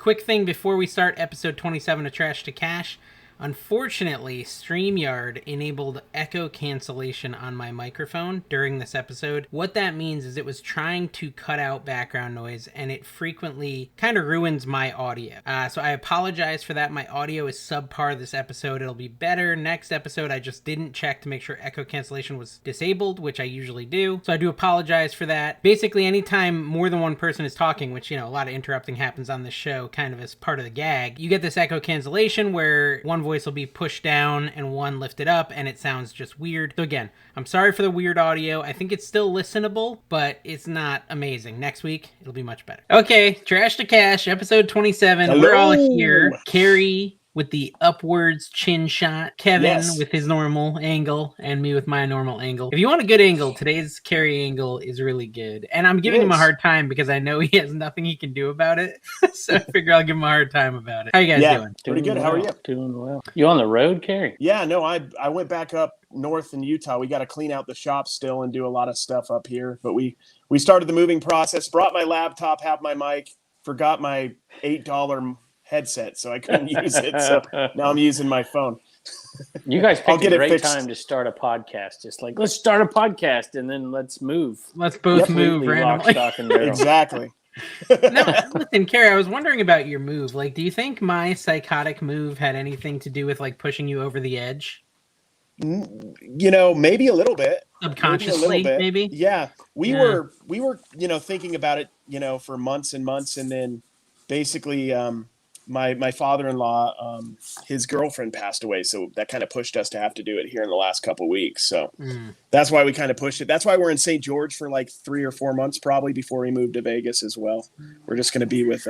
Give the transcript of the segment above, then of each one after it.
quick thing before we start episode 27 of Trash to Cash. Unfortunately, StreamYard enabled echo cancellation on my microphone during this episode. What that means is it was trying to cut out background noise, and it frequently kind of ruins my audio. So I apologize for that. My audio is subpar this episode. It'll be better next episode. I just didn't check to make sure echo cancellation was disabled, which I usually do. So I do apologize for that. Basically, anytime more than one person is talking, which, a lot of interrupting happens on this show, kind of as part of the gag, you get this echo cancellation where one voice will be pushed down and one lifted up, and it sounds just weird. So again, I'm sorry for the weird audio. I think it's still listenable, but it's not amazing. Next week, it'll be much better. Okay, Trash to Cash, episode 27. Hello. We're all here. Cary with the upwards chin shot, Kevin with his normal angle, and me with my normal angle. If you want a good angle, today's Cary angle is really good. And I'm giving him a hard time because I know he has nothing he can do about it. So I figure I'll give him a hard time about it. How you guys doing? Pretty good. How are you? Doing well. You on the road, Cary? Yeah, no, I went back up north in Utah. We got to clean out the shop still and do a lot of stuff up here. But we started the moving process, brought my laptop, have my mic, forgot my $8 headset, so I couldn't use it. So now I'm using my phone. You guys picked a great time to start a podcast. Just like, let's start a podcast and then let's move. Let's both move randomly. Exactly. No, listen, Cary, I was wondering about your move. Like, do you think my psychotic move had anything to do with like pushing you over the edge? Maybe a little bit. Subconsciously, maybe? Yeah. We were, thinking about it, for months and months, and then basically my father-in-law, his girlfriend passed away, so that kind of pushed us to have to do it here in the last couple of weeks. So that's why we kind of pushed it. That's why we're in St. George for like 3 or 4 months probably before we move to Vegas as well. We're just going to be with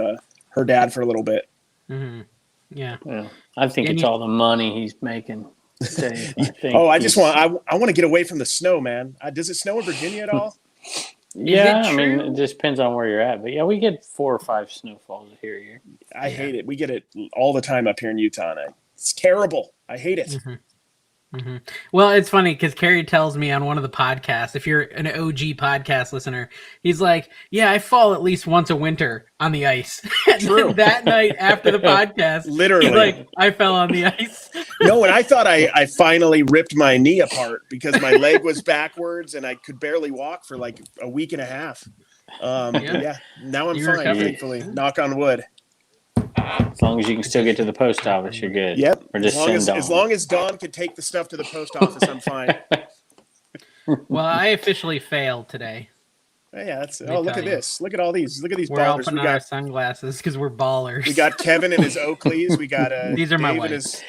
her dad for a little bit. Mm-hmm. Yeah. I think it's all the money he's making. I want to get away from the snow, man. Does it snow in Virginia at all? Yeah, I mean, it just depends on where you're at. But yeah, we get 4 or 5 snowfalls here a year. I hate it. We get it all the time up here in Utah. And it's terrible. I hate it. Mm-hmm. Mm-hmm. Well, it's funny because Cary tells me on one of the podcasts, if you're an OG podcast listener, he's like, yeah, I fall at least once a winter on the ice. True. That night after the podcast, literally, he's like, I fell on the ice. No, and I thought I finally ripped my knee apart because my leg was backwards and I could barely walk for like a week and a half. Now I'm fine, thankfully. Knock on wood. As long as you can still get to the post office, you're good. Yep. Or just as long as Dawn can take the stuff to the post office, I'm fine. Well, I officially failed today. Yeah, look at this. Look at all these. Look at these we're ballers. All putting on our sunglasses because we're ballers. We got Kevin and his Oakleys. We got these are Dave my wives.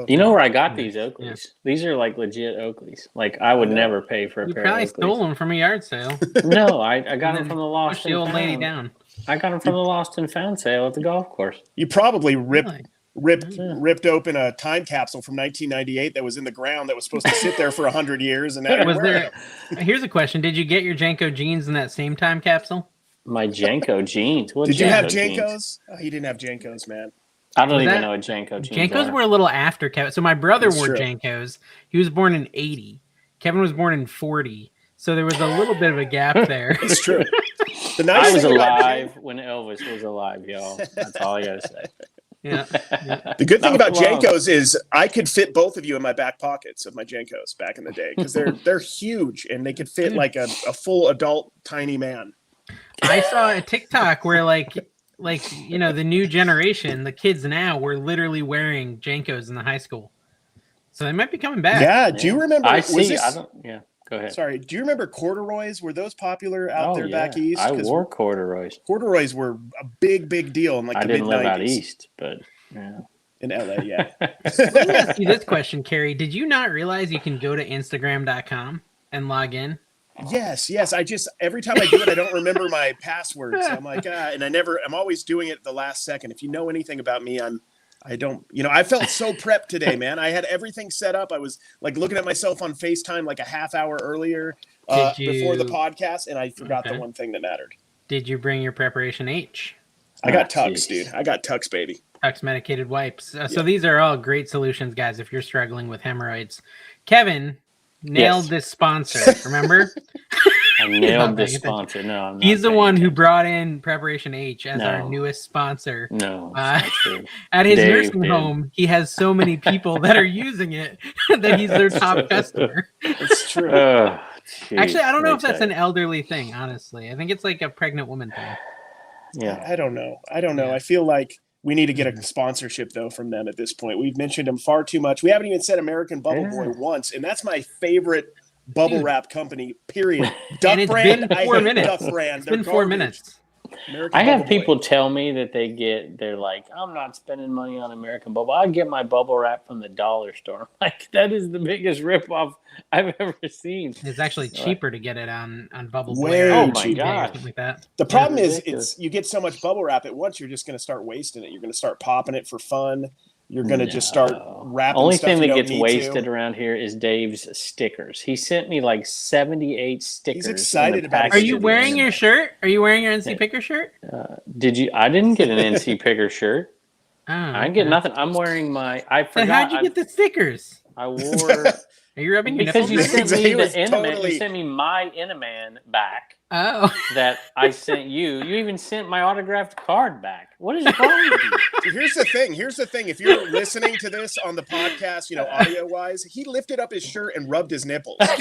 You know where I got these Oakleys? Yeah. These are like legit Oakleys. Like I would never pay for a pair of Oakleys. You probably stole them from a yard sale. No, I got them from the lost. Push the old lady down. I got them from the lost and found sale at the golf course. You probably ripped open a time capsule from 1998 that was in the ground that was supposed to sit there for 100 years. And Here's a question: did you get your Janko jeans in that same time capsule? My Janko jeans. Did you have Jankos? Oh, he didn't have Jankos, man. I don't even know what Janko jeans Jankos are. were a little after Kevin. So my brother wore Jankos. He was born in 80. Kevin was born in 40. So there was a little bit of a gap there. It's true. I was alive when Elvis was alive, y'all. That's all I gotta say. Yeah. The good thing about Jankos is I could fit both of you in my back pockets of my Jankos back in the day because they're huge and they could fit like a full adult tiny man. I saw a TikTok where like the new generation, the kids now, were literally wearing Jankos in the high school. So they might be coming back. Yeah. Do you remember? Go ahead. Sorry. Do you remember corduroys? Were those popular out there back east? I wore corduroys. Corduroys were a big deal in like the mid-90s. I didn't live out east, but yeah. In LA, yeah. Let me ask you this question, Cary. Did you not realize you can go to Instagram.com and log in? Yes. I just, every time I do it, I don't remember my password. So I'm like, and I'm always doing it the last second. If you know anything about me, I felt so prepped today, man. I had everything set up. I was like looking at myself on FaceTime like a half hour earlier before the podcast, and I forgot the one thing that mattered. Did you bring your preparation H? I got Tux, dude. I got Tux, baby. Tux medicated wipes. So these are all great solutions, guys, if you're struggling with hemorrhoids. Kevin nailed this sponsor, remember? I nailed the sponsor. No, I'm not. He's the one who brought in Preparation H as our newest sponsor. No, it's not true. At his nursing home, he has so many people that are using it that he's their top customer. It's true. Actually, I don't know if that's an elderly thing, honestly. I think it's like a pregnant woman thing. Yeah. I don't know. Yeah. I feel like we need to get a sponsorship, though, from them at this point. We've mentioned them far too much. We haven't even said American Bubble Boy once, and that's my favorite bubble wrap company, period. Duck brand, I hate Duck brand. It's been 4 minutes. I have people tell me that they're like, I'm not spending money on American Bubble. I get my bubble wrap from the dollar store. Like, that is the biggest ripoff I've ever seen. It's actually cheaper to get it on Bubble Boy. Way oh my god! Like that. The problem is, you get so much bubble wrap at once, you're just going to start wasting it. You're going to start popping it for fun. You're going to just start wrapping. Only stuff thing you that don't gets wasted around here is Dave's stickers. He sent me like 78 stickers. He's excited about it. Are you wearing your shirt? Are you wearing your NC Picker shirt? Did you? I didn't get an NC Picker shirt. Oh, I didn't get nothing. I'm wearing my. I forgot. Then how'd you get the stickers? I wore. Are you rubbing your because nipples? you sent me the Inaman. You sent me my Inaman back. Oh. That I sent you. You even sent my autographed card back. What is wrong with you? Here's the thing. If you're listening to this on the podcast, audio wise, he lifted up his shirt and rubbed his nipples. Like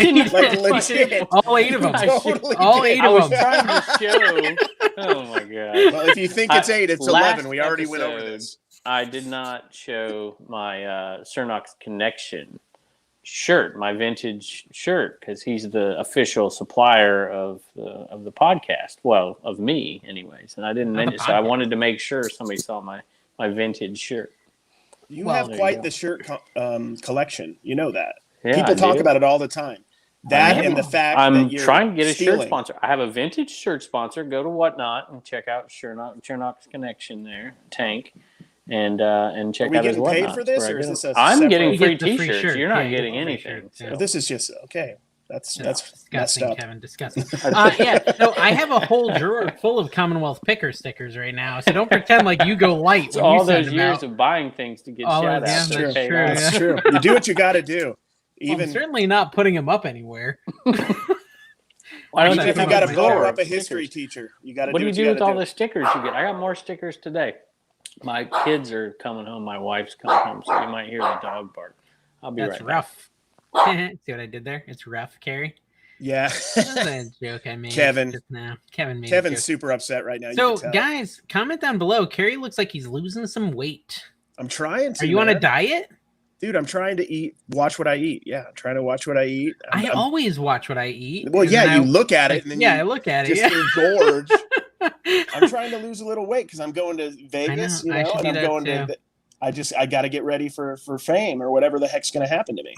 legit. All 8 of them. Totally all 8 of them. I was trying to show. Oh my god. Well, if you think it's 8, it's 11. We already went over this. I did not show my Cernox Connection shirt, my vintage shirt, because he's the official supplier of the podcast. Well, of me, anyways. And I didn't mention, so I wanted to make sure somebody saw my vintage shirt. You have quite the shirt collection. You know that. Yeah, people talk about it all the time. That and the fact I'm that you're trying to get a stealing. shirt sponsor. I have a vintage shirt sponsor. Go to Whatnot and check out Cernox Connection there, Tank. And check out his Whatnot. Are we getting paid for this, or is this I'm getting free free T-shirts. shirt. You're not getting anything. So. Well, this is just okay. That's disgusting, up. Kevin. Disgusting. So I have a whole drawer full of Commonwealth Picker stickers right now. So don't pretend like you go light. It's all those years of buying things to get shout out. That's true. That's true. You do what you got to do. I'm certainly not putting them up anywhere. Even if you got to blow up a history teacher, you got to. What do you do with all the stickers you get? I got more stickers today. My kids are coming home. My wife's coming home, so you might hear the dog bark. I'll be right back. That's rough. See what I did there? It's rough, Cary. Yeah. That's a joke I made. Kevin. Just now. Kevin's super upset right now. So, guys, comment down below. Cary looks like he's losing some weight. I'm trying to. Are you on a diet? Dude, I'm trying to watch what I eat. Yeah, I'm trying to watch what I eat. I always watch what I eat. Well, yeah, you look at it. And then I look at it. Just engorge. I'm trying to lose a little weight because I'm going to Vegas, and I'm going to. I got to get ready for fame or whatever the heck's going to happen to me.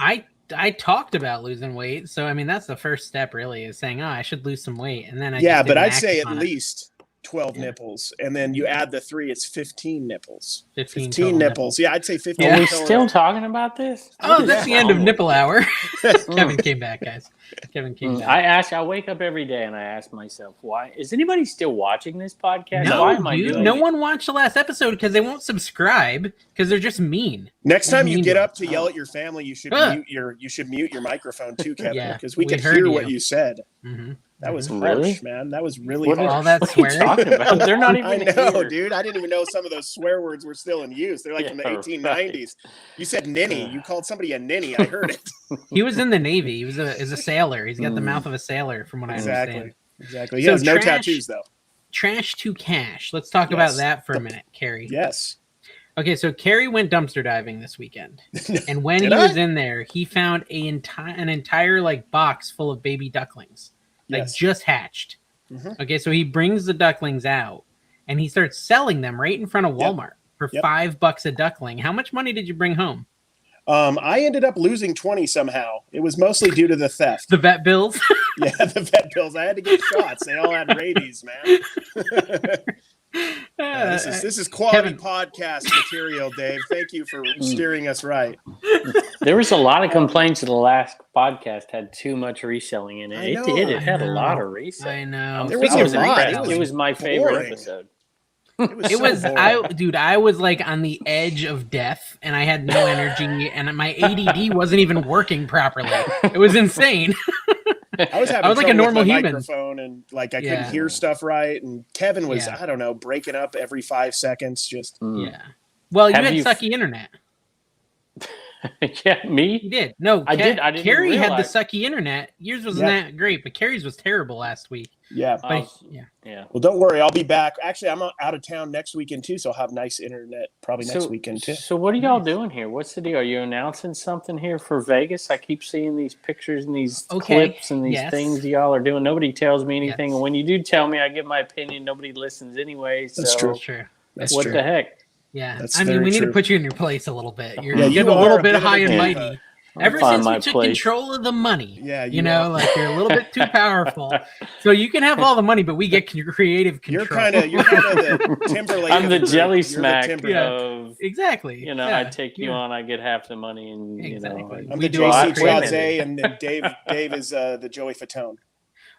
I talked about losing weight, so I mean that's the first step really is saying, I should lose some weight, and then but I'd say at least 12 nipples, and then you add the 3, it's 15 nipples. 15 nipples. Yeah, I'd say 15. Are we still talking about this? Oh, that's the end of nipple hour. Kevin came back, guys. Kevin came back. I wake up every day and I ask myself, why is anybody still watching this podcast? No, why am I doing no one watched the last episode because they won't subscribe because they're just mean. Next time you get up to yell at your family, you should mute your microphone too, Kevin, because we could hear what you said. Mm-hmm. That was harsh, man. That was really harsh. All that swearing? What are you talking about? They're not even I know, here. Dude. I didn't even know some of those swear words were still in use. They're like from the 1890s. Right. You said ninny. You called somebody a ninny. I heard it. He was in the Navy. He was a sailor. He's got the mouth of a sailor, from what I understand. Exactly. He has no tattoos, though. Trash to cash. Let's talk about that for a minute, Cary. Yes. Okay, so Cary went dumpster diving this weekend, and when he was in there, he found an entire box full of baby ducklings. Just hatched. Mm-hmm. Okay, so he brings the ducklings out and he starts selling them right in front of Walmart for $5 a duckling. How much money did you bring home? I ended up losing 20 somehow. It was mostly due to the theft. The vet bills? Yeah, the vet bills. I had to get shots. They all had rabies, man. This is quality podcast material, Dave. Thank you for steering us right. There was a lot of complaints that the last podcast had too much reselling in it. It had a lot of reselling. I know. There was a lot. It was my favorite episode. I was like on the edge of death and I had no energy and my ADD wasn't even working properly. It was insane. I was having I was like a trouble normal with my human. microphone, and like I Yeah. couldn't hear stuff right. And Kevin was, Yeah. I don't know, breaking up every 5 seconds. Just Yeah. Well, Have you had you- sucky internet. Yeah, me. You did. No, I didn't Cary had the realize. sucky internet. Yours wasn't Yeah. that great, but Cary's was terrible last week. yeah. But yeah. Well, don't worry, I'll be back. Actually, I'm out of town next weekend too, so I'll have nice internet probably next weekend too. So what are y'all doing here? What's the deal? Are you announcing something here for Vegas? I keep seeing these pictures and these clips and these things y'all are doing. Nobody tells me anything, and when you do tell me, I give my opinion. Nobody listens anyway. So That's true. Sure. That's what true. the heck? Yeah. That's I mean, very we need to true. put you in your place a little bit. You're Yeah, getting you a little are bit a bit high of and a mighty. Ever find since my you took place. control of the money, Yeah, you know, like you're a little bit too powerful. So you can have all the money, but we get creative control. You're kind of the Timberlake. I'm of the group. jelly You're the smack Timberlake. of, exactly. you know, Yeah. I take you on, I get half the money, and Exactly. you know. I'm We the do a lot JC of creative. Chauze, and then Dave is the Joey Fatone.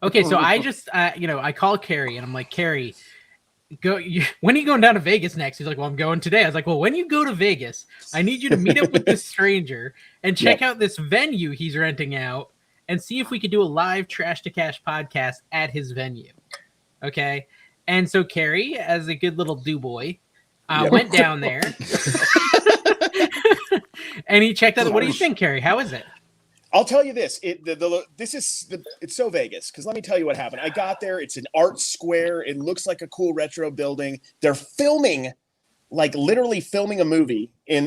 Okay, so I just, I call Cary and I'm like, Cary, when are you going down to Vegas next? He's like, well, I'm going today. I was like, well, when you go to Vegas, I need you to meet up with this stranger and check out this venue he's renting out and see if we could do a live Trash to Cash podcast at his venue. Okay. And so Cary, as a good little do boy, went down there and he checked out. What do you think, Cary? How is it? I'll tell you this: it's so Vegas. Because let me tell you what happened. I got there. It's an art square. It looks like a cool retro building. They're filming, like literally filming a movie in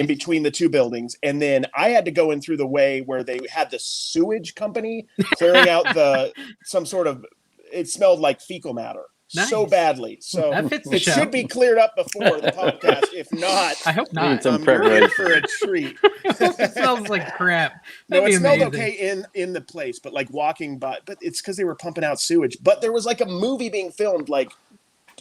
between the two buildings. And then I had to go in through the way where they had the sewage company clearing out some sort of. It smelled like fecal matter. Nice. So badly. So That fits the it show. should be cleared up before the podcast. If not, I hope not. you're in for a treat. It smells like crap. No, That'd it be smelled amazing. okay in the place, but like walking by, but it's because they were pumping out sewage. But there was like a movie being filmed like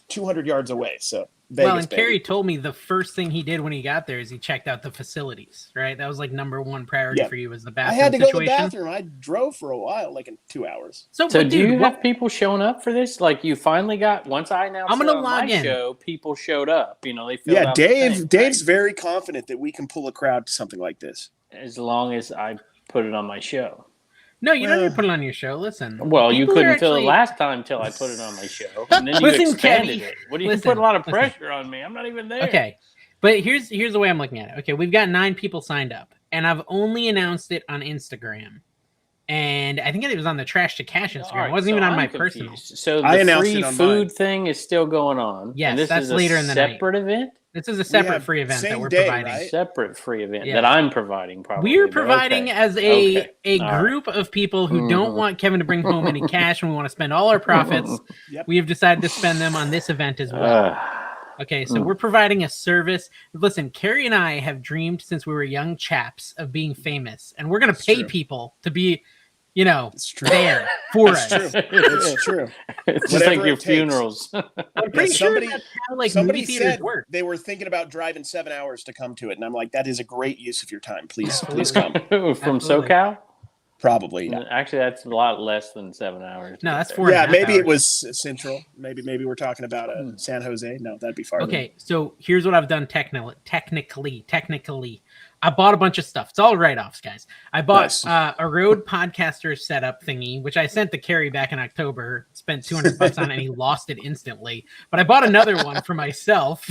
200 yards away. So Vegas, well, and baby. Cary told me the first thing he did when he got there is he checked out the facilities. Right, that was like number one priority for you was the I bathroom had to go to the situation. bathroom. I drove for a while, like in 2 hours. So So but do dude, you what- have people showing up for this? Like you finally got, once I announced I'm gonna it on log my in. show, people showed up. You know, they filled Yeah, out the thing, Dave's right? very confident that we can pull a crowd to something like this. As long as I put it on my show. No, you don't need to put it on your show. Listen. Well, you people are couldn't till the actually- last time till I put it on my show, and then you Listen, expanded Teddy. it. What do you Listen, put a lot of listen. pressure on me? I'm not even there. Okay, but here's the way I'm looking at it. Okay, we've got 9 people signed up, and I've only announced it on Instagram, and I think it was on the Trash to Cash Instagram. All right, It wasn't so even on I'm my confused. personal. So I the announced free it on food mine. thing is still going on. Yes, and this that's is a later in the night. separate event. This is a separate Yeah, free event that same we're day, providing. right? Separate free event Yeah. that I'm providing. Probably We're but providing okay. as Okay. a All right. group of people who don't want Kevin to bring home any cash and we want to spend all our profits. Yep. We have decided to spend them on this event as well. Okay, so we're providing a service. Listen, Cary and I have dreamed since we were young chaps of being famous, and we're going to pay true. people to be, you know, It's true. there for It's us. true. It's true. It's just Whatever like your it takes. funerals. I'm pretty Yeah, sure somebody- that's how like Somebody movie theaters said work. they were thinking about driving 7 hours to come to it, and I'm like, that is a great use of your time. Please come. From Absolutely. SoCal? Probably. Yeah. Actually, that's a lot less than 7 hours. to No, get that's there. 4.5 Maybe it hours. was Central. Maybe we're talking about San Jose. No, that'd be farther. Okay, so here's what I've done technically. I bought a bunch of stuff. It's all write-offs, guys. I bought Nice. a Rode podcaster setup thingy, which I sent to Cary back in October. Spent $200 on it, and he lost it instantly. But I bought another one for myself.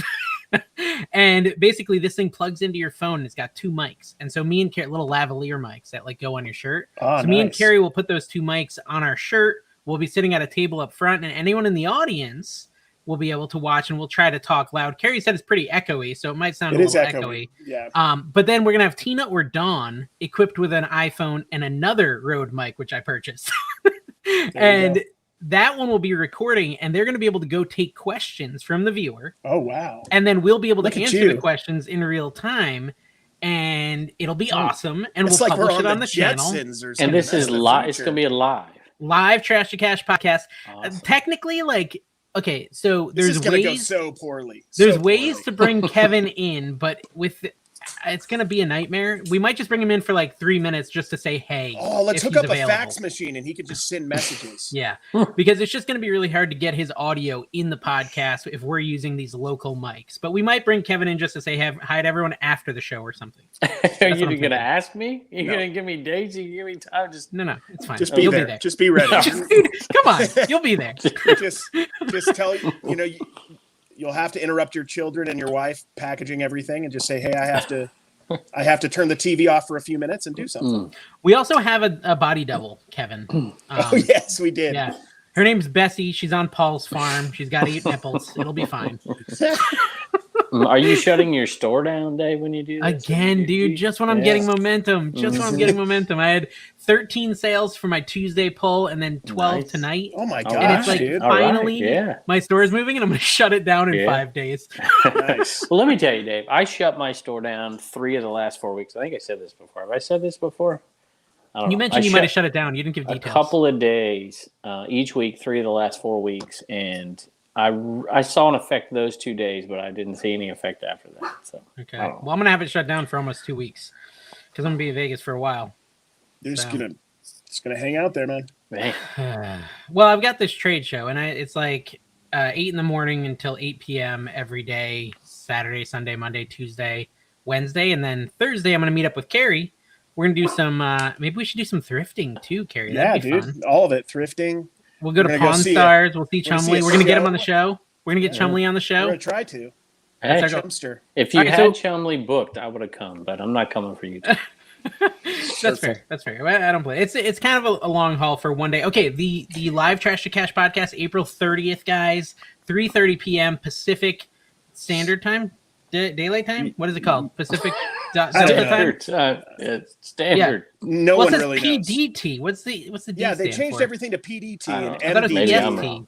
And basically, this thing plugs into your phone, and it's got 2 mics. And so me and Cary, little lavalier mics that like go on your shirt. Oh, So me and nice. Cary will put those 2 mics on our shirt. We'll be sitting at a table up front, and anyone in the audience will be able to watch, and we'll try to talk loud. Cary said it's pretty echoey, so it might sound It a is little echoey. echoey. Yeah. But then we're gonna have Tina or Dawn equipped with an iPhone and another Rode mic, which I purchased, and go. that one will be recording, and they're gonna be able to go take questions from the viewer, Oh, wow. and then we'll be able Look to at answer you. the questions in real time, and it'll be awesome, and It's we'll like we're publish it on the channel. Jetsons or something. And this That's is the live. It's future. going to be a live. Live Trash to Cash podcast. Awesome. Technically, like, okay, so This there's is gonna go ways. so poorly. There's So ways poorly. to bring Kevin in, but with it's going to be a nightmare. We might just bring him in for like 3 minutes just to say, hey. Oh, let's if hook he's up available. a fax machine and he could just send messages. Yeah, because it's just going to be really hard to get his audio in the podcast if we're using these local mics. But we might bring Kevin in just to say hi to everyone after the show or something. Are you going to ask me? You're going to give me dates? You give me time? No, it's fine. Just be You'll there. Be there. Just be ready. Dude, come on, you'll be there. just tell you'll have to interrupt your children and your wife packaging everything and just say, hey, I have to turn the TV off for a few minutes and do something. We also have a body double, Kevin. Oh yes, we did. Yeah. Her name's Bessie. She's on Paul's farm. She's got 8 nipples. It'll be fine. Are you shutting your store down, Dave, when you do this? Again, dude, just when I'm getting momentum. I had 13 sales for my Tuesday pull and then 12 tonight. Oh my gosh, and it's like, dude. finally, my store is moving and I'm going to shut it down in 5 days. Nice. Well, let me tell you, Dave, I shut my store down 3 of the last 4 weeks. I think I said this before. Have I said this before? You mentioned you might have shut it down. You didn't give details. A couple of days each week, 3 of the last 4 weeks, and I saw an effect those 2 days, but I didn't see any effect after that. So okay, well, I'm gonna have it shut down for almost 2 weeks because I'm gonna be in Vegas for a while. They're just gonna hang out there, man. Well, I've got this trade show, and it's like 8 in the morning until 8 p.m. every day, Saturday, Sunday, Monday, Tuesday, Wednesday, and then Thursday I'm gonna meet up with Cary. We're gonna do some. Maybe we should do some thrifting too, Cary. Yeah, That'd be dude, fun. all of it. Thrifting. We'll go to Pawn Stars. We'll see Chumley. We're gonna get him on the show. We're gonna get Chumley on the show. We're gonna try to. Hey, Chumster. If you had Chumley booked, I would have come, but I'm not coming for you. That's fair. That's fair. I don't play. It's kind of a long haul for one day. Okay, the live Trash to Cash podcast, April 30th, guys, 3:30 p.m. Pacific Standard Time. Daylight time? What is it called? Pacific Standard Time? It's standard. Yeah. No one really knows. PDT. What's the D Yeah, they changed for? everything to PDT and I thought it was EST.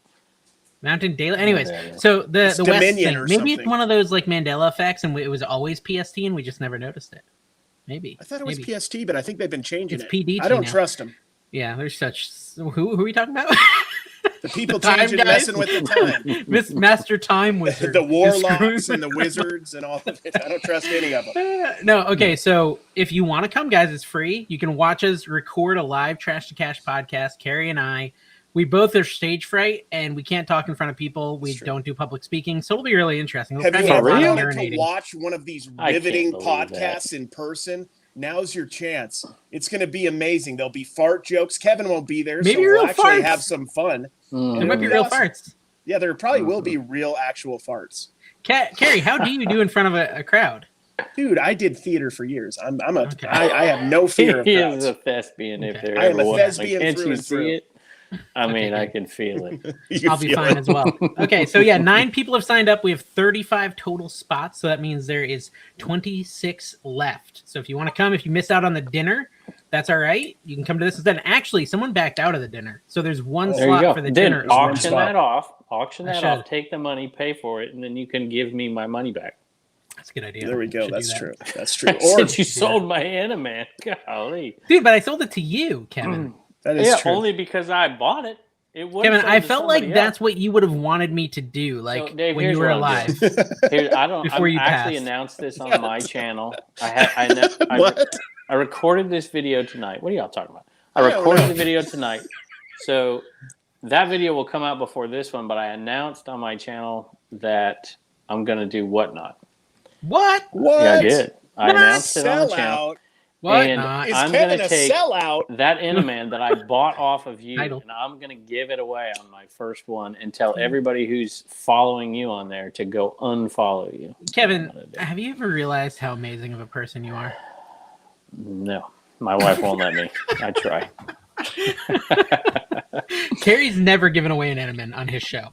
Mountain Daylight. Anyways, so the West thing. Maybe it's one of those like Mandela effects, and it was always PST, and we just never noticed it. Maybe. I thought it was PST, but I think they've been changing it. PDT. I don't trust them. Yeah, there's such. Who are we talking about? The people changing, messing with the time. Miss Master Time Wizard. The warlocks and the wizards and all of it. I don't trust any of them. No, okay, so if you want to come, guys, it's free. You can watch us record a live Trash to Cash podcast. Cary and I, we both are stage fright, and we can't talk in front of people. We don't do public speaking, so it'll be really interesting. Have you ever wanted to watch one of these riveting podcasts in person? Now's your chance. It's going to be amazing. There'll be fart jokes. Kevin won't be there, maybe so we'll actually farts. Have some fun. There might be real farts. Yeah, there probably will be real actual farts. Cary, how do you do in front of a crowd? Dude, I did theater for years. I have no fear of crowds. He is a thespian if there I am ever a was. thespian Can't through you and see through. it? I mean, I can feel it. I'll be fine as well. Okay, so yeah, 9 people have signed up. We have 35 total spots, so that means there is 26 left. So if you want to come, if you miss out on the dinner, that's all right. You can come to this instead. Actually, someone backed out of the dinner, so there's one slot for the dinner. Auction that off. Take the money, pay for it, and then you can give me my money back. That's a good idea. There we go. That's true. That's true. Since you sold my Animan, golly, dude, but I sold it to you, Kevin. That is true. Only because I bought it. Kevin, I felt like that's what you would have wanted me to do, like so, Dave, when you were alive. I actually announced this on my channel. I recorded this video tonight. What are y'all talking about? I recorded the video tonight. So that video will come out before this one, but I announced on my channel that I'm going to do Whatnot. What? Yeah, I did. I announced it on the channel. What? And I'm going to take that Animan that I bought off of you, and I'm going to give it away on my first one and tell everybody who's following you on there to go unfollow you. Kevin, have you ever realized how amazing of a person you are? No. My wife won't let me. I try. Cary's never given away an Animan on his show,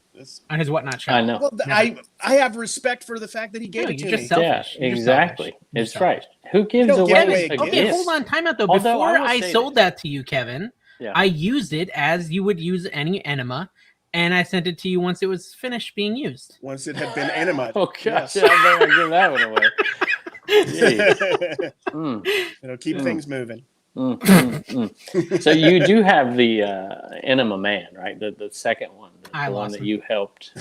on his Whatnot show. I know. Well, I have respect for the fact that he gave it to me. Selfish. Yeah, exactly. It's right. Who gives away a gift? Okay, hold on. Time out, though. Before I sold that to you, Kevin, I used it as you would use any enema, and I sent it to you once it was finished being used. Once it had been enema. Oh, gosh. Yeah, I better give that one away. Keep things moving. So you do have the Enema Man, right? The second one, the one that you helped.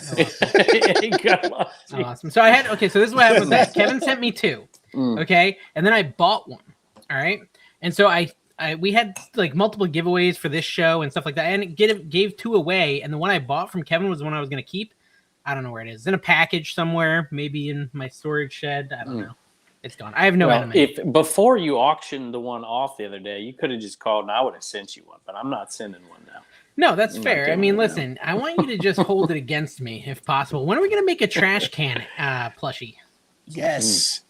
Awesome. So I had so this is what happened with that. Kevin sent me 2. Okay. And then I bought one. All right. And so we had like multiple giveaways for this show and stuff like that. And gave 2 away. And the one I bought from Kevin was the one I was going to keep. I don't know where it is. It's in a package somewhere, maybe in my storage shed. I don't know. It's gone. I have no enemy. If before you auctioned the one off the other day, you could have just called and I would have sent you one, but I'm not sending one now. No, that's fair. I mean, listen, I want you to just hold it against me if possible. When are we going to make a trash can plushie? Yes.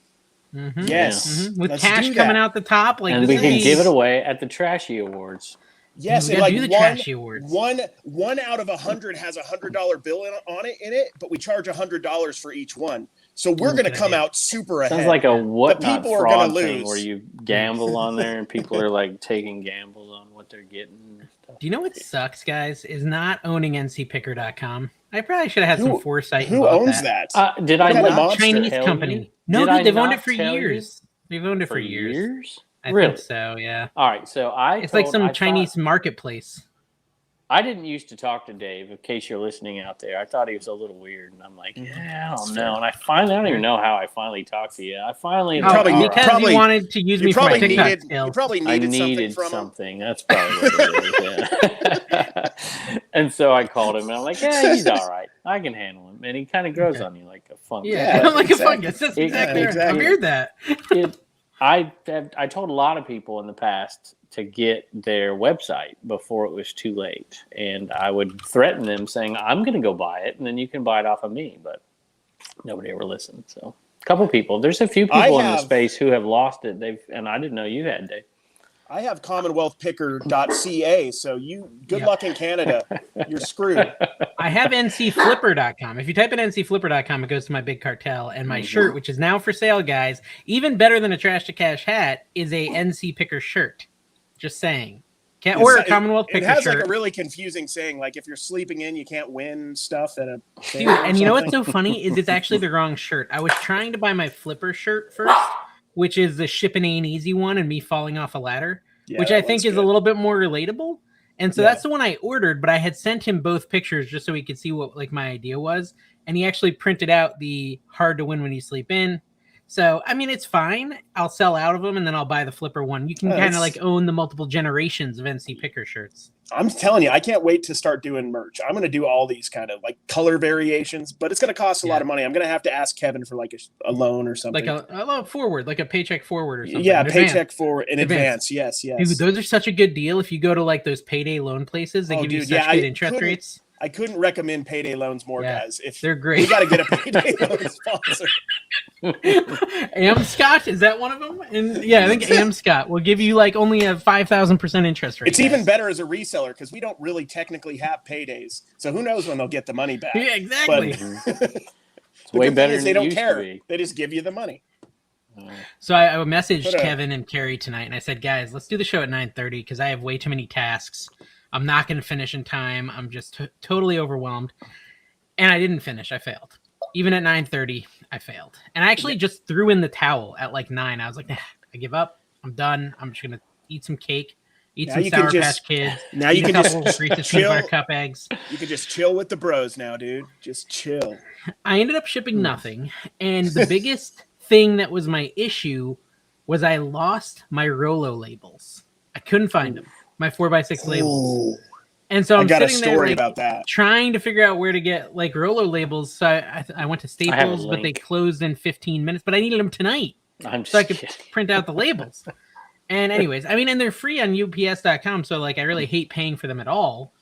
Mm-hmm. Yes. Mm-hmm. With cash coming out the top. And we can give it away at the Trashy Awards. Yes, and like do the Trashy Awards. One out of 100 has a $100 bill on it, but we charge $100 for each one. So we're going to come out super ahead. Sounds like a whatnot people fraud are gonna thing lose. where you gamble on there and people are like taking gambles on what they're getting. And stuff. Do you know what sucks, guys? Is not owning ncpicker.com. I probably should have had some foresight. Who owns that? Did I not Chinese tell company? You? No, Did dude, they've I owned not it for tell years. you? They've owned it for years. I Really? think so, yeah. All right, so it's like some Chinese marketplace. I didn't used to talk to Dave, in case you're listening out there. I thought he was a little weird, and I'm like, I don't know. And I don't even know how I finally talked to you. I finally because you wanted to use me for my TikTok skills. You probably needed something. That's probably what it is. Yeah. And so I called him, and I'm like, yeah, he's all right. I can handle him. And he kind of grows on you like a fungus. Yeah, like a fungus. That's exactly right. I heard that. I told a lot of people in the past to get their website before it was too late. And I would threaten them saying, I'm going to go buy it, and then you can buy it off of me. But nobody ever listened. So a couple people. There's a few people in the space who have lost it. And I didn't know you had, Dave. I have commonwealthpicker.ca, so good luck in Canada. You're screwed. I have ncflipper.com. If you type in ncflipper.com, it goes to my big cartel, and my shirt, which is now for sale, guys, even better than a Trash to Cash hat, is a NC Picker shirt. Just saying. Can't order a Commonwealth Picker shirt. It has like a really confusing saying, like if you're sleeping in, you can't win stuff. Dude, and you know what's so funny is it's actually the wrong shirt. I was trying to buy my Flipper shirt first, which is the shipping ain't easy one and me falling off a ladder, which I think is a little bit more relatable. And so that's the one I ordered, but I had sent him both pictures just so he could see what like my idea was. And he actually printed out the hard to win when you sleep in. So, I mean, it's fine. I'll sell out of them and then I'll buy the Flipper one. You can kind of like own the multiple generations of NC Picker shirts. I'm telling you, I can't wait to start doing merch. I'm going to do all these kind of like color variations, but it's going to cost a lot of money. I'm going to have to ask Kevin for like a loan or something. Like a forward, like a paycheck forward or something. Yeah, paycheck forward in advance. Yes. Dude, those are such a good deal. If you go to like those payday loan places, they give you such good interest rates. I couldn't recommend payday loans more, guys. If they're great. We got to get a payday loan sponsor. Amscott, is that one of them? And I think Amscott will give you like only a 5,000% interest rate. It's even better as a reseller because we don't really technically have paydays, so who knows when they'll get the money back? Yeah, exactly. It's way better than they don't used care. to be. They just give you the money. So I messaged Kevin and Cary tonight, and I said, guys, let's do the show at 9:30 because I have way too many tasks. I'm not going to finish in time. I'm just totally overwhelmed. And I didn't finish. I failed. Even at 9:30, I failed. And I actually just threw in the towel at like 9. I was like, I give up. I'm done. I'm just going to eat some cake, eat some Sour Patch Kids. Now you can just Reese's Peanut Butter Cup eggs. You can just chill with the bros now, dude. Just chill. I ended up shipping nothing. And the biggest thing that was my issue was I lost my Rolo labels. I couldn't find them. My 4x6 labels. And so I'm got sitting a story there about that. Trying to figure out where to get like Rolo labels. So I went to Staples, but they closed in 15 minutes. But I needed them tonight so I could print out the labels. And anyways, I mean, and they're free on UPS.com. So like I really hate paying for them at all.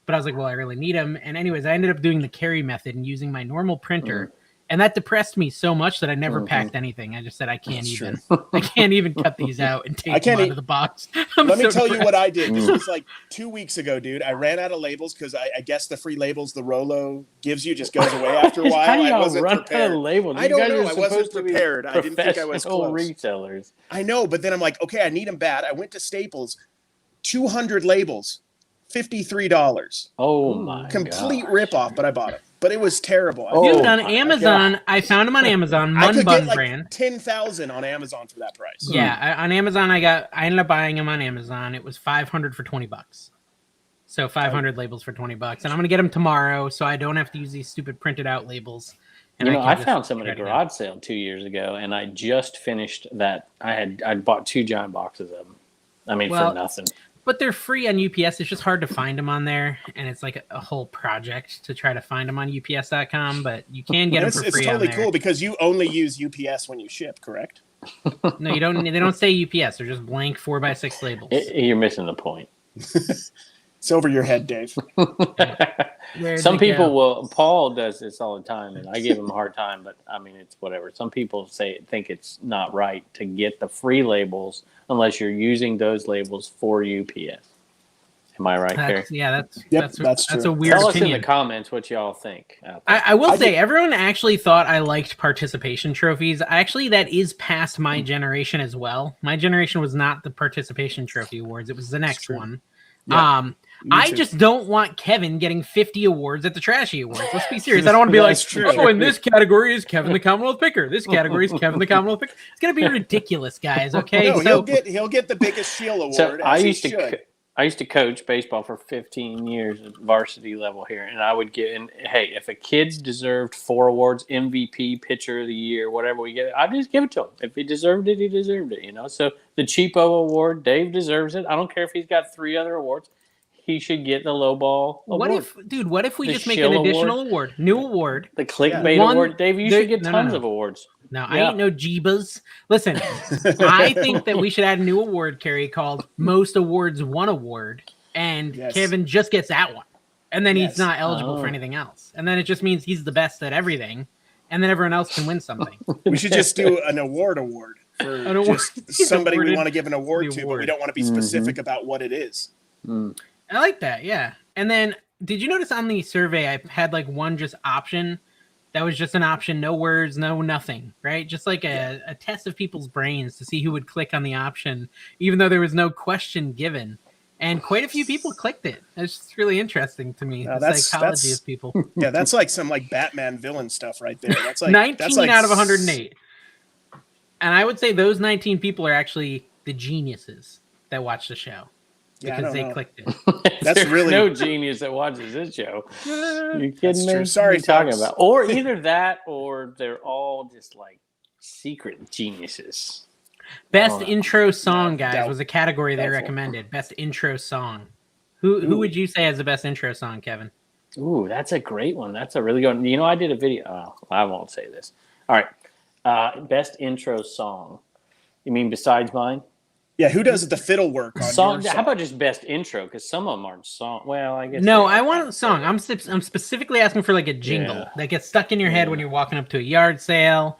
But I was like, well, I really need them. And anyways, I ended up doing the Cary method and using my normal printer. And that depressed me so much that I never packed anything. I just said, I can't even cut these out and take them out of the box. Let me tell you what I did. This was like 2 weeks ago, dude. I ran out of labels because I guess the free labels the Rolo gives you just goes away after a while. How do you I wasn't run prepared. Out of labels? I don't know. I wasn't prepared. I didn't think I was close. Resellers. I know, but then I'm like, okay, I need them bad. I went to Staples, 200 labels, $53. Oh my! Complete ripoff, but I bought it. But it was terrible. Dude, on Amazon, I found them on Amazon. I could Bun get like brand. 10,000 on Amazon for that price. Yeah, on Amazon, I ended up buying them on Amazon. It was $500 for $20. So 500 labels for $20, and I'm gonna get them tomorrow, so I don't have to use these stupid printed out labels. And I found some at a garage sale 2 years ago, and I just finished that. I'd bought 2 giant boxes of them. I mean, for nothing. But they're free on UPS. It's just hard to find them on there, and it's like a whole project to try to find them on UPS.com. But you can get them for free. It's totally cool because you only use UPS when you ship, correct? No, you don't. They don't say UPS. They're just blank 4x6 labels. You're missing the point. It's over your head, Dave. Some people will. Paul does this all the time, and I give him a hard time. But I mean, it's whatever. Some people think it's not right to get the free labels unless you're using those labels for UPS. Am I right, Cary? Yeah, that's true. That's a weird Tell opinion. us in the comments what y'all think. I will say, everyone actually thought I liked participation trophies. Actually, that is past my generation as well. My generation was not the participation trophy awards. It was the next one. Yeah, I just don't want Kevin getting 50 awards at the Trashy Awards. Let's be serious. I don't want to be like, oh, in this category is Kevin the Commonwealth Picker. This category is Kevin the Commonwealth Picker. It's going to be ridiculous, guys, okay? No, he'll get the biggest shield award. So I used to coach baseball for 15 years at varsity level here, and I would get hey, if a kid's deserved 4 awards, MVP, Pitcher of the Year, whatever we get, I'd just give it to him. If he deserved it, he deserved it, So the Cheapo Award, Dave deserves it. I don't care if he's got 3 other awards. He should get the low ball award. What if we just make an additional award? New award. The clickbait award. Dave, you should get tons of awards. No, I ain't no Jeebas. Listen, I think that we should add a new award, Cary, called Most Awards 1 Award. And Kevin just gets that one. And then he's not eligible for anything else. And then it just means he's the best at everything. And then everyone else can win something. We should just do an award for just somebody we want to give an award to, but we don't want to be specific about what it is. I like that, yeah. And then, did you notice on the survey I had like one just option that was just an option, no words, no nothing, right? Just like a test of people's brains to see who would click on the option, even though there was no question given. And quite a few people clicked it. It's just really interesting to me, the psychology of people. Yeah, that's like some like Batman villain stuff right there. That's like 19 out of 108. And I would say those 19 people are actually the geniuses that watch the show. Because they clicked it. That's really no genius that watches this show. You kidding me? Sorry, what are you talking about? Or either that, or they're all just like secret geniuses. Best intro song, guys, was a category they recommended. Best intro song. Who would you say has the best intro song, Kevin? Ooh, that's a great one. That's a really good one. I did a video. Oh, I won't say this. All right. Best intro song. You mean besides mine? Yeah, who does the fiddle work on song? How about just best intro? Because some of them aren't song. Well, I guess. No, I want a song. I'm specifically asking for like a jingle that gets stuck in your head when you're walking up to a yard sale.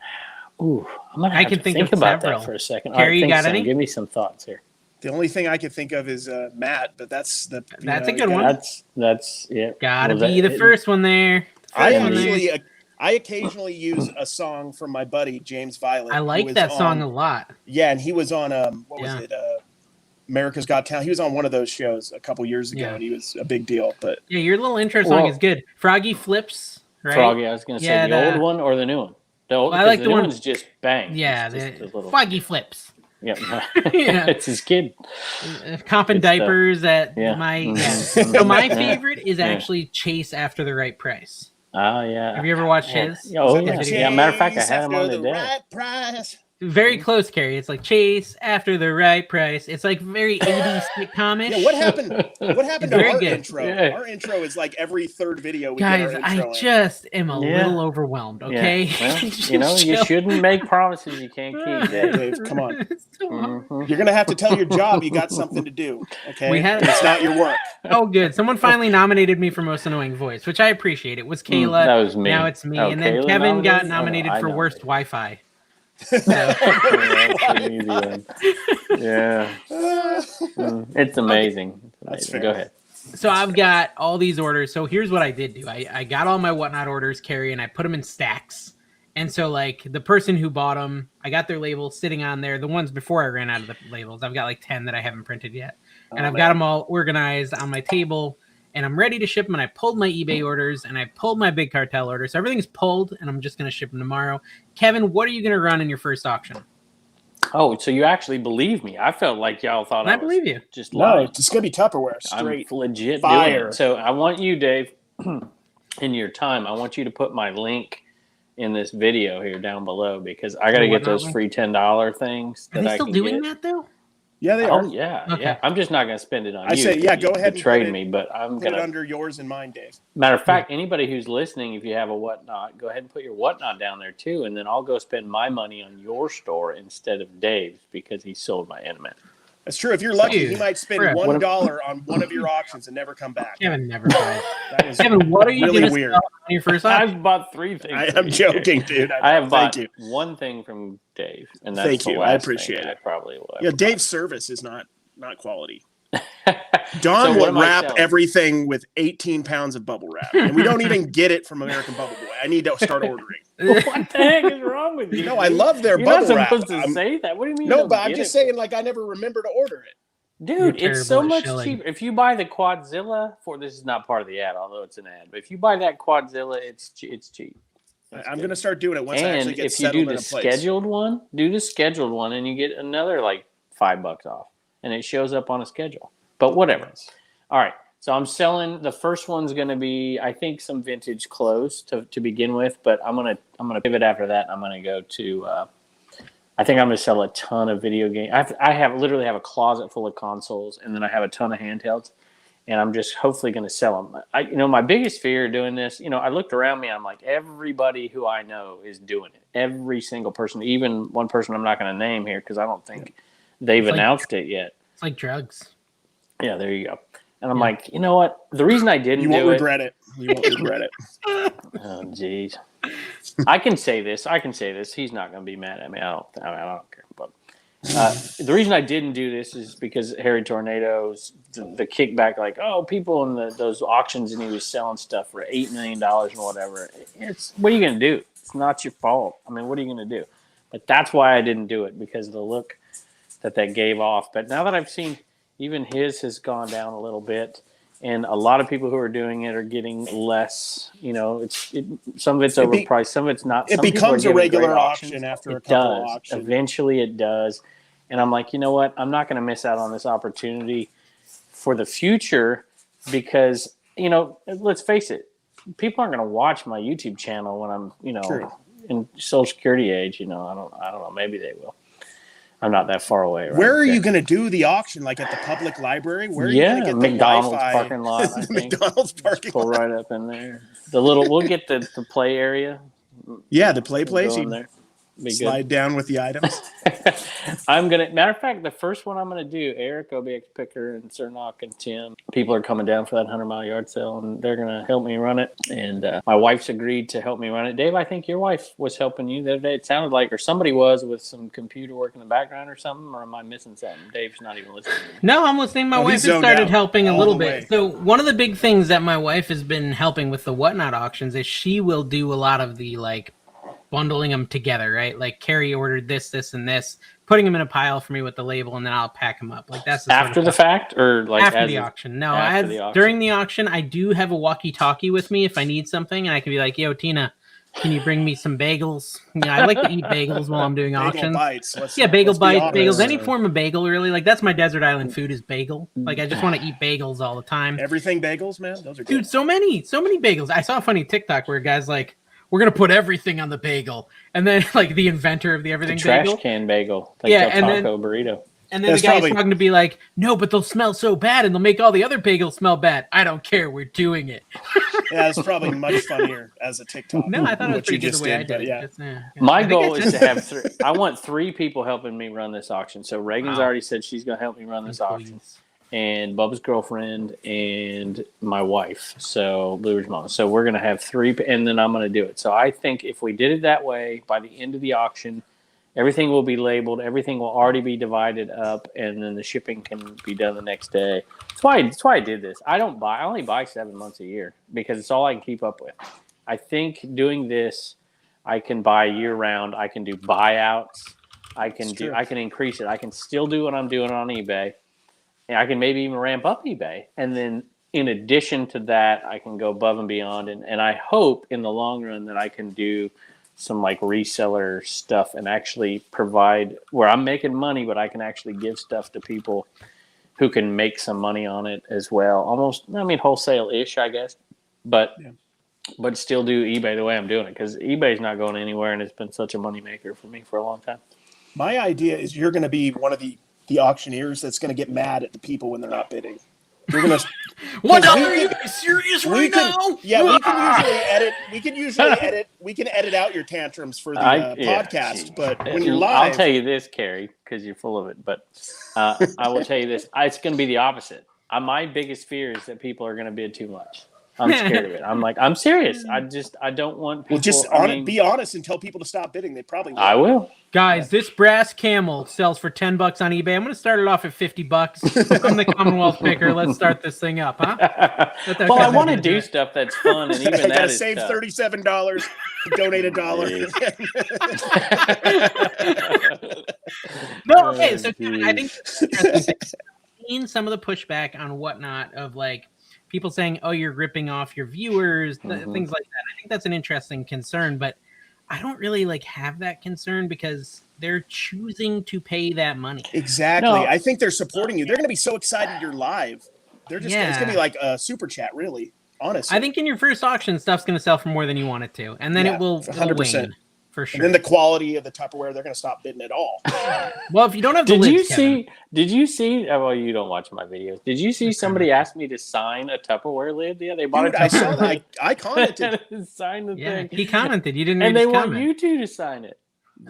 Ooh, I can think about several. That for a second. Cary, you got any? Give me some thoughts here. The only thing I could think of is Matt, but that's a good one. That's yeah. Gotta be the first one there. I occasionally use a song from my buddy James Violet. I like that song a lot. Yeah, and he was on America's Got Talent. He was on one of those shows a couple years ago, and he was a big deal. But yeah, your little intro song is good. Froggy Flips, right? Froggy, I was going to say the old one or the new one. I like the new one one's just bang. Yeah, the Froggy Flips. Yep. It's his kid. Comping diapers at my. Yeah. So my favorite is actually Chase After the Right Price. Oh yeah. Have you ever watched his? Oh yeah. Matter of fact, I had him on today. Right price. Very close, Cary. It's like Chase After the Right Price. It's like very 80s sitcom-ish. Yeah, what happened to our intro? Yeah. Our intro is like every third video we Guys, get our intro I just am a little overwhelmed, okay? Yeah. Well, you shouldn't make promises you can't keep, Dave. Come on. You're going to have to tell your job you got something to do, okay? It's not your work. Oh, good. Someone finally nominated me for Most Annoying Voice, which I appreciate. It was Kayla. That was me. Now it's me. And then Kevin got nominated for Worst Wi-Fi. Yeah. It's amazing. That's fair. Go ahead. So I've got all these orders. So here's what I did do. I got all my whatnot orders, Cary, and I put them in stacks. And so like the person who bought them, I got their labels sitting on there. The ones before I ran out of the labels, I've got like 10 that I haven't printed yet. And I've got them all organized on my table. And I'm ready to ship them, and I pulled my eBay orders, and I pulled my Big Cartel orders. So everything's pulled, and I'm just going to ship them tomorrow. Kevin, what are you going to run in your first auction? Oh, so you actually believe me. I felt like y'all thought I believe you. Just lying. No, it's going to be Tupperware. Straight I'm legit fire. doing it. So I want you, Dave, in your time, I want you to put my link in this video here down below because I got to get those free $10 things. Are they still doing that though? Yeah, they are. Oh yeah, Okay. yeah. I'm just not going to spend it on you. I say, yeah, go ahead and betrayed me, but I'm put going it to under yours and mine, Dave. Matter of fact, anybody who's listening, if you have a whatnot, go ahead and put your whatnot down there too, and then I'll go spend my money on your store instead of Dave's because he sold my intimate. That's true. If you're lucky, Dude, he might spend $1 on one of your auctions and never come back. Kevin never buys. That is Kevin, what are you really gonna weird. sell on your first auction? I've bought 3 things. I am joking, dude. I have bought one thing from Dave, and that's Thank the you. last I appreciate thing it. I probably will. Yeah, Dave's service is not quality. Don So what will am I wrap selling? everything with 18 pounds of bubble wrap, and we don't even get it from American Bubble Boy. I need to start ordering. What the heck is wrong with you? No, I love their You're bubble not wrap. supposed to say that. What do you mean? No, but I'm just saying, like, I never remember to order it. Dude, it's so much shilling. cheaper. If you buy the Quadzilla this is not part of the ad, although it's an ad. But if you buy that Quadzilla, it's cheap. I'm going to start doing it once I actually get if you settled do in the a place. scheduled one, and you get another like $5 off, and it shows up on a schedule. But whatever. All right. So I'm selling. The first one's going to be, I think, some vintage clothes to begin with. But I'm gonna pivot after that. I'm gonna go to. I think I'm gonna sell a ton of video games. I literally have a closet full of consoles, and then I have a ton of handhelds, and I'm just hopefully gonna sell them. My biggest fear doing this. I looked around me. I'm like, everybody who I know is doing it. Every single person, even one person I'm not gonna name here because I don't think they've announced it yet. It's like drugs. Yeah, there you go. And I'm like, you know what? The reason I didn't You do won't it. regret it. You won't regret it. Oh, jeez. I can say this. He's not going to be mad at me. I don't care. But the reason I didn't do this is because Harry Tornado's the kickback, like, oh, people in those auctions, and he was selling stuff for $8 million and whatever. What are you going to do? It's not your fault. I mean, what are you going to do? But that's why I didn't do it, because of the look that gave off. But now that I've seen, even his has gone down a little bit, and a lot of people who are doing it are getting less. Some of it's overpriced, some of it's not. It becomes a regular auction after a couple of auctions. Eventually, it does. And I'm like, you know what? I'm not going to miss out on this opportunity for the future because, let's face it, people aren't going to watch my YouTube channel when I'm, True. in Social Security age. I don't know. Maybe they will. I'm not that far away. Right? Where are you going to do the auction? Like at the public library? Where are you going to get McDonald's the Wi-Fi? parking lot. I think. McDonald's parking Pull lot. right up in there. We'll get the play area. Yeah, the play place. Go in You there. Be slide down with the items. matter of fact, the first one I'm gonna do, Eric, OBX Picker, and Cernock and Tim. People are coming down for that 100-mile yard sale, and they're gonna help me run it. And my wife's agreed to help me run it. Dave, I think your wife was helping you the other day. It sounded like, or somebody was with some computer work in the background or something. Or am I missing something? Dave's not even listening. No, I'm listening. My wife has started helping a little bit. So one of the big things that my wife has been helping with the Whatnot auctions is she will do a lot of the bundling them together, right? Like Cary ordered this, and this, putting them in a pile for me with the label, and then I'll pack them up. That's the after the fact, or after the auction. No, during the auction, I do have a walkie-talkie with me if I need something, and I can be like, "Yo, Tina, can you bring me some bagels?" I like to eat bagels while I'm doing auctions. Bites. Bagel bites, bagels, any form of bagel, really. That's my desert island food is bagel. I just want to eat bagels all the time. Everything bagels, man. Those are good. Dude, so many bagels. I saw a funny TikTok where a guy's like, we're going to put everything on the bagel. And then, the inventor of the everything bagel. Trash can bagel. Taco burrito. And then the guy's talking to be like, no, but they'll smell so bad, and they'll make all the other bagels smell bad. I don't care. We're doing it. Yeah, it's probably much funnier as a TikTok. No, I thought it was pretty good the way I did it. Yeah. My goal is to have three. I want 3 people helping me run this auction. So Reagan's already said she's going to help me run this auction. And Bubba's girlfriend and my wife, so Blueberry's mom. So we're going to have 3, and then I'm going to do it. So I think if we did it that way, by the end of the auction, everything will be labeled, everything will already be divided up, and then the shipping can be done the next day. That's why I did this. I only buy 7 months a year because it's all I can keep up with. I think doing this, I can buy year round. I can do buyouts. I can increase it. I can still do what I'm doing on eBay. I can maybe even ramp up eBay. And then in addition to that, I can go above and beyond. And I hope in the long run that I can do some reseller stuff and actually provide where I'm making money, but I can actually give stuff to people who can make some money on it as well. Almost, wholesale-ish, I guess. But but still do eBay the way I'm doing it, because eBay's not going anywhere, and it's been such a moneymaker for me for a long time. My idea is you're going to be one of the auctioneers that's going to get mad at the people when they're not bidding. You're going to. What? Are you serious right now? Yeah, we can usually edit. We can edit out your tantrums for the podcast, but when you're live, I'll tell you this, Cary, because you're full of it. But I will tell you this: it's going to be the opposite. My biggest fear is that people are going to bid too much. I'm scared of it. I'm serious. I don't want people. Well, just be honest and tell people to stop bidding. They probably will. I will. Guys, this brass camel sells for $10 on eBay. I'm going to start it off at $50. I'm the Commonwealth picker. Let's start this thing up, huh? Well, I want to do stuff that's fun, and even that is save tough. $37. Donate $1. No, okay. So Kevin, I think seeing some of the pushback on whatnot of like people saying, "Oh, you're ripping off your viewers," things like that. I think that's an interesting concern, but I don't really like have that concern because they're choosing to pay that money. Exactly. No. I think they're supporting you. They're going to be so excited you're live. They're just it's going to be like a super chat, really. Honestly. I think in your first auction, stuff's going to sell for more than you want it to, and then it will 100%. Wane, for sure. And then the quality of the Tupperware, they're going to stop bidding at all. Well, if you don't have the lids, Kevin. Did you see? Well, you don't watch my videos. Did you see somebody ask me to sign a Tupperware lid? Yeah, they bought a Tupperware. I saw that. I commented. Sign the thing. He commented. You didn't. And read they his want comment. you two to sign it.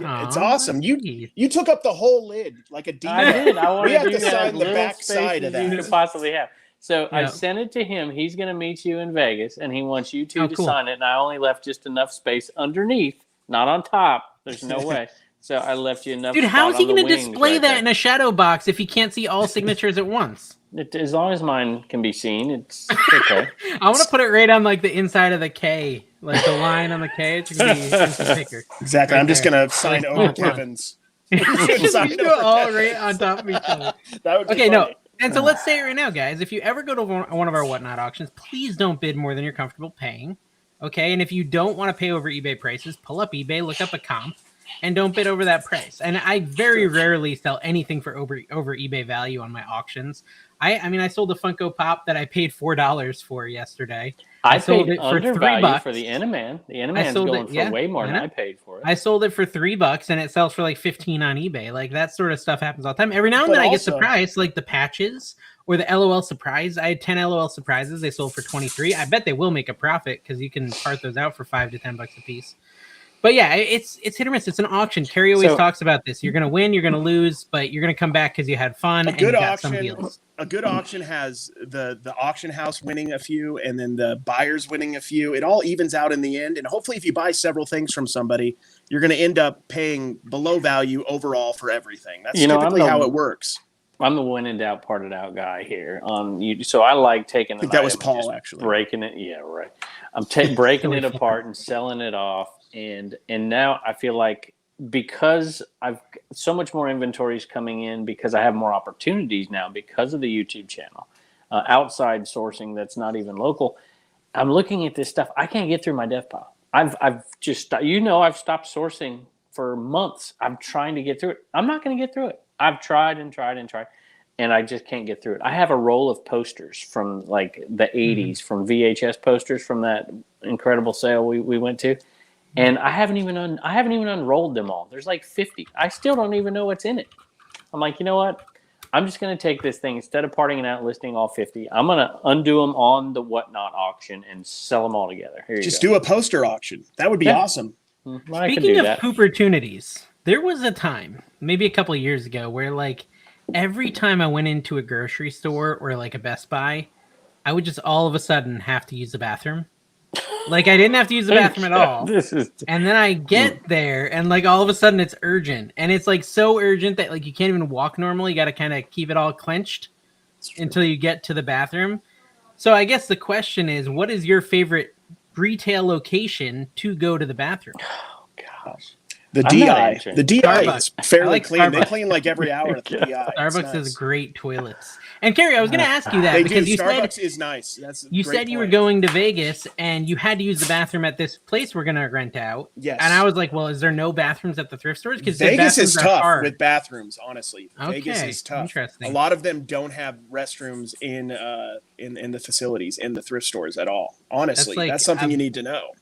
Yeah, it's awesome. You took up the whole lid like a demon. I did. I wanted we have to sign the back side of that. You could possibly have. So I sent it to him. He's going to meet you in Vegas, and he wants you two to sign it. And I only left just enough space underneath, not on top. There's no way. So I left you enough. Dude, how is he going to display that there in a shadow box if he can't see all signatures at once? As long as mine can be seen, it's okay. I want to put it right on like the inside of the K, like the line on the K. It's going to be a picker. Exactly. Right I'm just going to sign over Kevin's. You do it all right on top of each other. That would be funny. No. And so let's say it right now, guys. If you ever go to one of our Whatnot auctions, please don't bid more than you're comfortable paying. Okay? And if you don't want to pay over eBay prices, pull up eBay, look up a comp, and don't bid over that price. And I very rarely sell anything for over eBay value on my auctions. I mean, I sold a Funko Pop that I paid $4 for yesterday. I sold it for $3 for the Animan. The Animan's going for way more than I paid for it. I sold it for $3 and it sells for like $15 on eBay. Like that sort of stuff happens all the time. Every now and then I get surprised, like the patches or the LOL surprise. I had 10 LOL surprises. They sold for 23. I bet they will make a profit because you can part those out for $5 to $10 a piece. But yeah, it's hit or miss. It's an auction. Cary always talks about this. You're going to win, you're going to lose, but you're going to come back because you had fun and you got some deals. A good auction has the auction house winning a few and then the buyers winning a few. It all evens out in the end. And hopefully if you buy several things from somebody, you're going to end up paying below value overall for everything. That's typically how it works. I'm the when in doubt, parted out guy here. So I like taking. I think that was Paul actually breaking it. Yeah, right. I'm breaking it apart and selling it off, and now I feel like because I've so much more inventories coming in because I have more opportunities now because of the YouTube channel, outside sourcing that's not even local. I'm looking at this stuff. I can't get through my dev pile. I've just I've stopped sourcing for months. I'm trying to get through it. I'm not going to get through it. I've tried and tried and tried, and I just can't get through it. I have a roll of posters from like the 80s, from VHS posters from that incredible sale we went to, and I haven't even unrolled them all. There's like 50. I still don't even know what's in it. I'm like, you know what? I'm just going to take this thing instead of parting it out and listing all 50. I'm going to undo them on the Whatnot auction and sell them all together. Here you just go. Do a poster auction. That would be awesome. Well, Speaking of opportunities, there was a time, maybe a couple of years ago, where like every time I went into a grocery store or like a Best Buy, I would just all of a sudden have to use the bathroom. Like I didn't have to use the bathroom at all. And then I get there and like all of a sudden it's urgent. And it's like so urgent that like you can't even walk normally. You got to kind of keep it all clenched until you get to the bathroom. So I guess the question is, what is your favorite retail location to go to the bathroom? Oh gosh. The I'm not DI. answering. The DI is Starbucks. I fairly like clean. They Starbucks. clean like every hour at the DI. It's Starbucks nice. has great toilets. And Cary, I was going to ask you that They because do. you Starbucks said is nice. That's a you great said you were point. going to Vegas and you had to use the bathroom at this place we're going to rent out. Yes. And I was like, well, is there no bathrooms at the thrift stores? Because Vegas is tough with bathrooms, honestly. Vegas Okay, is tough. interesting. A lot of them don't have restrooms in the facilities, in the thrift stores at all. Honestly, that's something you need to know.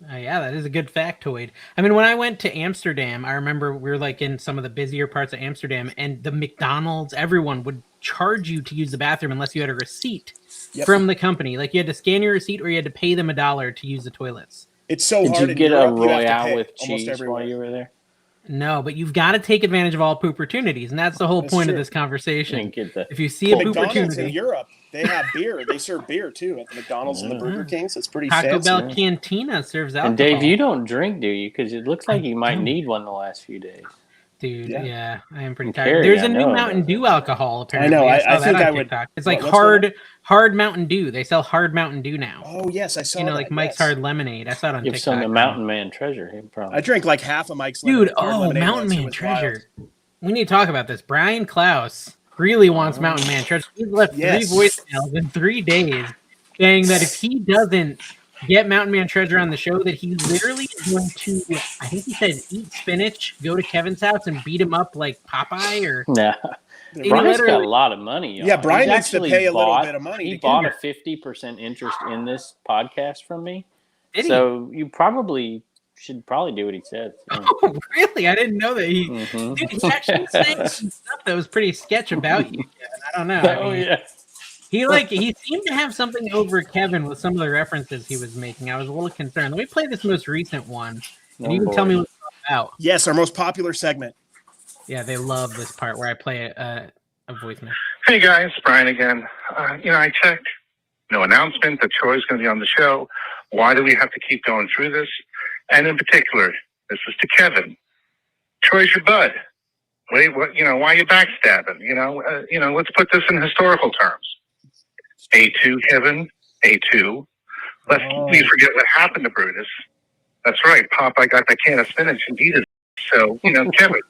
Yeah, that is a good factoid. I mean, when I went to Amsterdam, I remember we were like in some of the busier parts of Amsterdam, and the McDonald's, everyone would charge you to use the bathroom unless you had a receipt from the company. Like you had to scan your receipt or you had to pay them $1 to use the toilets. It's so hard. Did you get a Europe, Royale with cheese while you were there? No, but you've got to take advantage of all opportunities, and that's the whole point of this conversation. If you see a McDonald's in Europe, they have beer. They serve beer too at the McDonald's and the Burger Kings. It's pretty Taco fancy. Bell Cantina serves alcohol. And Dave, you don't drink, do you? Because it looks like you might need one the last few days. Dude, yeah, I am pretty Cary, tired. There's a new Mountain Dew alcohol, apparently. I know. I saw think that I on would. TikTok. It's like hard Mountain Dew. They sell hard Mountain Dew now. Oh yes, I saw. You know, like Mike's Hard Lemonade. I saw it on Give TikTok. some to Mountain Man Treasure. I drank like half of Mike's. Dude, lemonade Mountain once. Man Treasure. We need to talk about this. Brian Klaus really wants Mountain Man Treasure. He's left 3 voicemails in 3 days saying that if he doesn't get Mountain Man Treasure on the show, that he literally is going to, I think he said, eat spinach, go to Kevin's house and beat him up like Popeye or... Nah. Brian's got a lot of money. Yeah, Brian needs to pay a little bit of money. He bought a 50% interest in this podcast from me. So you should probably do what he said. Oh, really? I didn't know that he... Dude, he's actually saying some stuff that was pretty sketch about you, Kevin. I don't know. He seemed to have something over Kevin with some of the references he was making. I was a little concerned. Let me play this most recent one, and you can tell me what it's about. Yes, our most popular segment. Yeah, they love this part where I play a voicemail. Hey guys, Brian again. I checked. No announcement that Troy's going to be on the show. Why do we have to keep going through this? And in particular, this is to Kevin. Troy's your bud. Wait, what? Why are you backstabbing? Let's put this in historical terms. A2, Kevin. A2. Lest we forget what happened to Brutus. That's right. Popeye got that can of spinach and eat it. So, Kevin,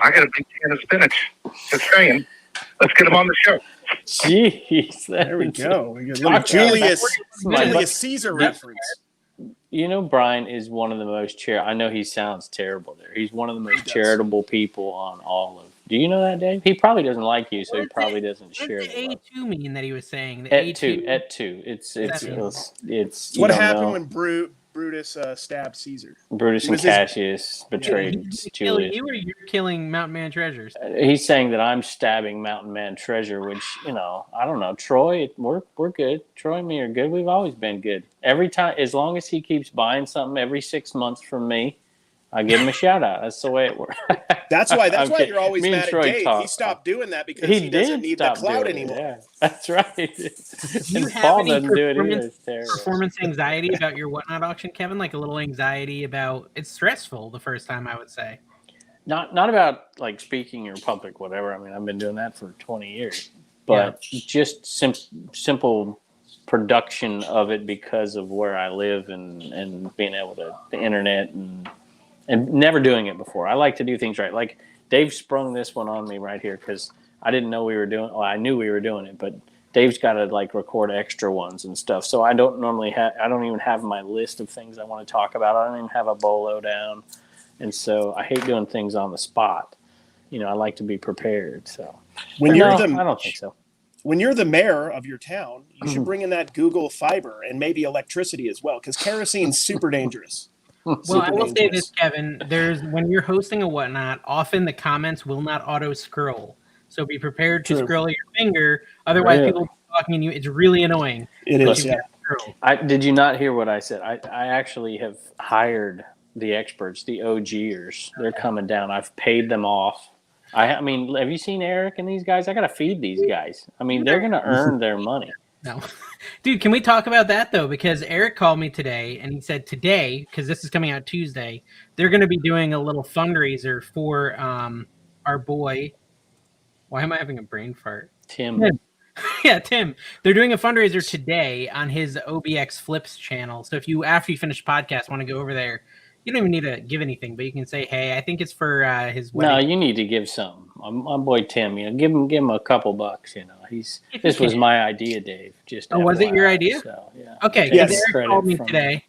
I got a big can of spinach. Just saying. Let's get him on the show. Jeez. There we go. Julius Caesar reference. Brian is one of the most I know he sounds terrible there. He's one of the most charitable people on all of. Do you know that, Dave? He probably doesn't like you, so he probably doesn't share. What did the A2 mean that he was saying? The A2. It's what happened when Brutus stabbed Caesar. Brutus and Cassius betrayed Julius. You or you're killing Mountain Man treasures? He's saying that I'm stabbing Mountain Man treasure, which, I don't know. Troy, we're good. Troy and me are good. We've always been good. Every time, as long as he keeps buying something every 6 months from me, I give him a shout out. That's the way it works. That's why you're always mad at Dave. He stopped doing that because he doesn't need the clout anymore. Yeah, that's right. Do you have Paul any doesn't do it either. It's terrible. Performance anxiety about your Whatnot auction, Kevin? Like a little anxiety about it's stressful the first time, I would say. Not about like speaking in public, whatever. I mean, I've been doing that for 20 years, but just simple production of it because of where I live and being able to the internet and never doing it before. I like to do things right. Like Dave sprung this one on me right here because I didn't know we were doing. Well, I knew we were doing it, but Dave's got to like record extra ones and stuff. So I don't normally have. I don't even have my list of things I want to talk about. I don't even have a bolo down, and so I hate doing things on the spot. I like to be prepared. So I don't think so. When you're the mayor of your town, you should bring in that Google Fiber and maybe electricity as well, because kerosine's super dangerous. Well, I will say this, Kevin. When you're hosting a Whatnot, often the comments will not auto scroll. So be prepared to scroll your finger. Otherwise, people will be talking to you. It's really annoying. It is, yeah. Did you not hear what I said? I actually have hired the experts, the OGers. They're coming down. I've paid them off. I mean, have you seen Eric and these guys? I got to feed these guys. I mean, they're going to earn their money. No. Dude, can we talk about that, though? Because Eric called me today, and he said today, because this is coming out Tuesday, they're going to be doing a little fundraiser for our boy. Why am I having a brain fart? Tim. Yeah, Tim. They're doing a fundraiser today on his OBX Flips channel. So if you, after you finish the podcast, want to go over there, You don't even need to give anything, but you can say, "Hey, I think it's for his No, wedding." you need to give something. My boy Tim, give him a couple bucks. This was my idea, Dave. Just was it your idea? So, yeah. Okay, Yes. because Eric called me today.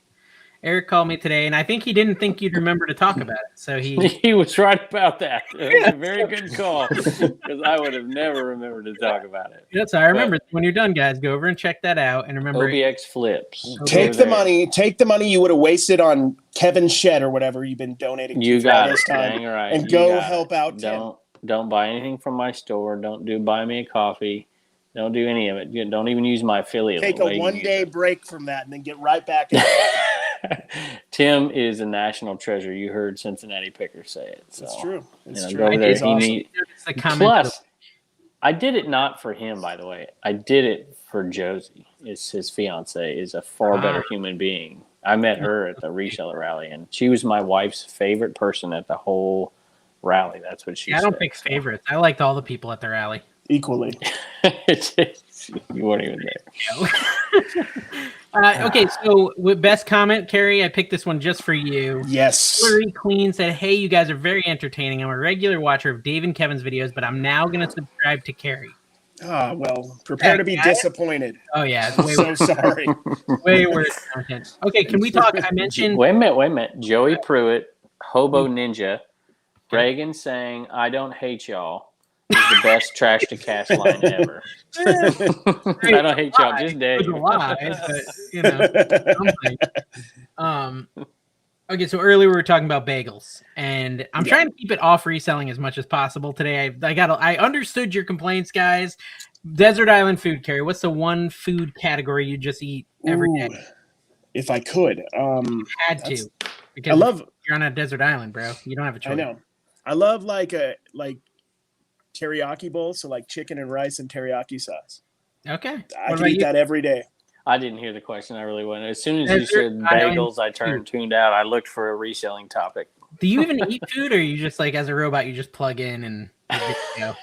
Eric called me today, and I think he didn't think you'd remember to talk about it. So he was right about that. It was a very good call because I would have never remembered to talk about it. That's I remember. When you're done, guys, go over and check that out. And remember, OBX flips. Take the money. Take the money you would have wasted on Kevin's shed or whatever you've been donating. You to got all it. this time, Dang right. and go help out Tim. Don't buy anything from my store. Don't buy me a coffee. Don't do any of it. Don't even use my affiliate. Take a 1-day break from that and then get right back in. Tim is a national treasure. You heard Cincinnati Pickers say it. So, It's true. It's true. Go over there. Awesome. Plus, I did it not for him, by the way. I did it for Josie. It's his fiance. Is a far better human being. I met her at the reseller rally, and she was my wife's favorite person at the whole rally. That's what she said. I don't pick favorites. I liked all the people at the rally. Equally. You weren't even there. Okay, so with best comment, Cary, I picked this one just for you. Yes. Hillary Queen said, "Hey, you guys are very entertaining. I'm a regular watcher of Dave and Kevin's videos, but I'm now going to subscribe to Cary." Oh, well, prepare to be disappointed. Oh, yeah. It's way So sorry. way worse content. Okay, can we talk? I mentioned... Wait a minute. Joey Pruitt, Hobo Ninja, Reagan saying, "I don't hate y'all," is the best trash to cash line ever. I don't hate y'all, just Dave. It was a lie, but, something. Okay, so earlier we were talking about bagels, and I'm trying to keep it off reselling as much as possible today. I understood your complaints, guys. Desert Island food, Cary. What's the one food category you just eat every day? If I could. Had to. Because you're on a desert island, bro. You don't have a choice. I know. I love like teriyaki bowl, so like chicken and rice and teriyaki sauce. Okay. I can eat that every day. I didn't hear the question. I really wouldn't. As soon as you said bagels, I tuned out. I looked for a reselling topic. Do you even eat food, or you just like as a robot, you just plug in and go?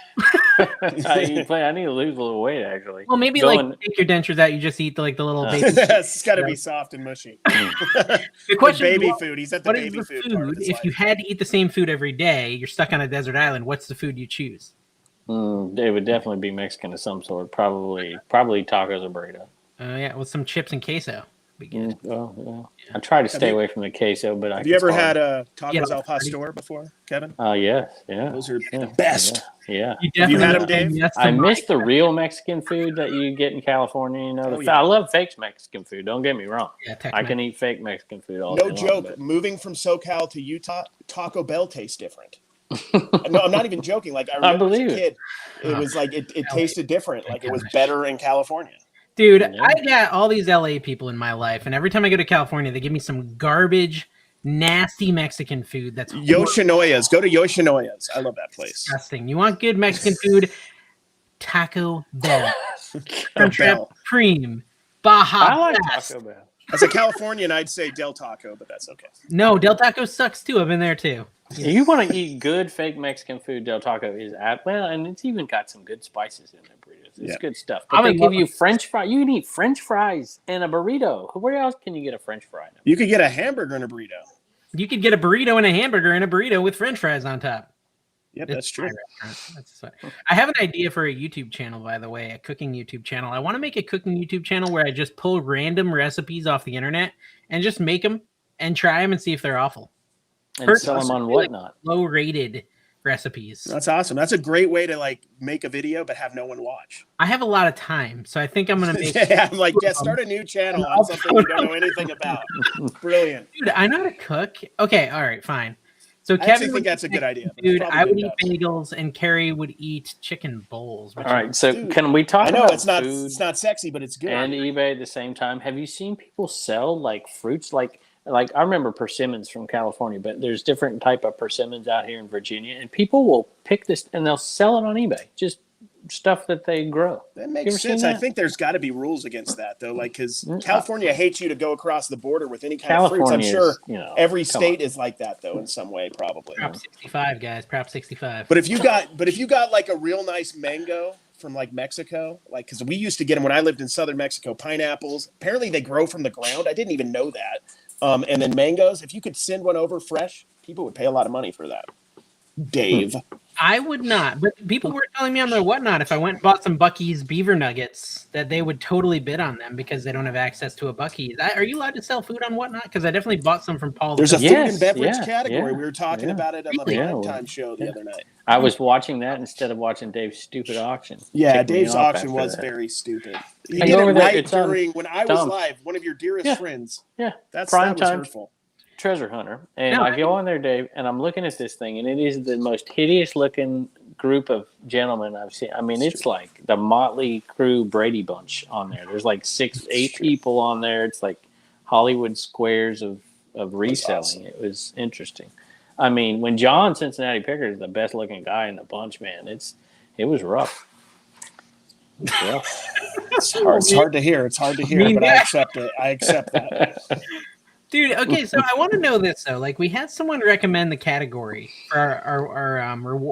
I need to lose a little weight, actually. Well, maybe take your dentures out. You just eat the little baby. It's got to be soft and mushy. The question baby food. He's at the baby food. If you had to eat the same food every day, you're stuck on a desert island. What's the food you choose? It would definitely be Mexican of some sort. Probably tacos or burrito. Yeah, with some chips and queso. Be good. I try to stay away from the queso, but have you ever had tacos al pastor before, Kevin? Yes, yeah. Those are the best. Yeah. Have you had them, Dave? I miss the real Mexican food that you get in California. I love fake Mexican food. Don't get me wrong. Yeah, I can eat fake Mexican food all day long. No joke. Moving from SoCal to Utah, Taco Bell tastes different. No, I'm not even joking. Like I remember as a kid, it was like it tasted different. Like it was better in California. Dude, I got all these LA people in my life, and every time I go to California, they give me some garbage, nasty Mexican food. That's Yoshinoya's. Go to Yoshinoya's. I love that place. Disgusting. You want good Mexican food? Taco Bell. Crunchwrap Cream. Baja I like Blast. Taco Bell. As a Californian, I'd say Del Taco, but that's okay. No, Del Taco sucks too. I've been there too. If you want to eat good fake Mexican food, Del Taco is and it's even got some good spices in their burritos. It's good stuff. But they give you French fries. You can eat French fries and a burrito. Where else can you get a French fry? You could get a hamburger and a burrito. You could get a burrito and a hamburger and a burrito with French fries on top. Yep, that's true. I have an idea for a YouTube channel, by the way, a cooking YouTube channel. I want to make a cooking YouTube channel where I just pull random recipes off the internet and just make them and try them and see if they're awful. And sell them on whatnot. Low-rated recipes. That's awesome. That's a great way to like make a video but have no one watch. I have a lot of time, so I think I'm gonna make. I'm like, start a new channel on something you don't know anything about. Brilliant, dude. I know how to cook. Okay, all right, fine. So I Kevin think that's a good idea. Dude, I would eat bagels, and Cary would eat chicken bowls. All right, so can we talk? I know about it's not sexy, but it's good. And eBay at the same time. Have you seen people sell like fruits like I remember persimmons from California, but there's different type of persimmons out here in Virginia, and people will pick this and they'll sell it on eBay. Just stuff that they grow. That makes sense. I think there's got to be rules against that, though, like because California hates you to go across the border with any kind of fruits. I'm sure every state is like that, though, in some way, probably. Prop 65, guys. Prop 65. But if you got like a real nice mango from like Mexico, like because we used to get them when I lived in southern Mexico, pineapples. Apparently, they grow from the ground. I didn't even know that. And then mangoes, if you could send one over fresh, people would pay a lot of money for that. Dave. I would not, but people were telling me on their whatnot if I went and bought some Buc-ee's beaver nuggets that they would totally bid on them because they don't have access to a Buc-ee's. Are you allowed to sell food on whatnot? Because I definitely bought some from Paul. There's a food Yes, and beverage yeah, category. yeah, We were talking yeah. about it on the Really? Primetime show the other night. I was watching that instead of watching Dave's stupid auction. Yeah, Ticked me Dave's off auction after was that. very stupid. He Hey, did over it there, right it's on during when I was Tom. live. One of your dearest Yeah. friends. Yeah, That prime was time hurtful. treasure hunter. And No, I go on there, Dave, and I'm looking at this thing, and it is the most hideous looking group of gentlemen I've seen. I mean, it's like the Motley Crue Brady Bunch on there. There's like 8 people on there. It's like Hollywood squares of reselling. awesome. It was interesting. I mean, when John Cincinnati Pickard is the best looking guy in the bunch, man, it was rough. It was rough. It's hard to hear. It's hard to hear, but I accept it. I accept that. Dude, okay, so I want to know this though. Like, we had someone recommend the category for our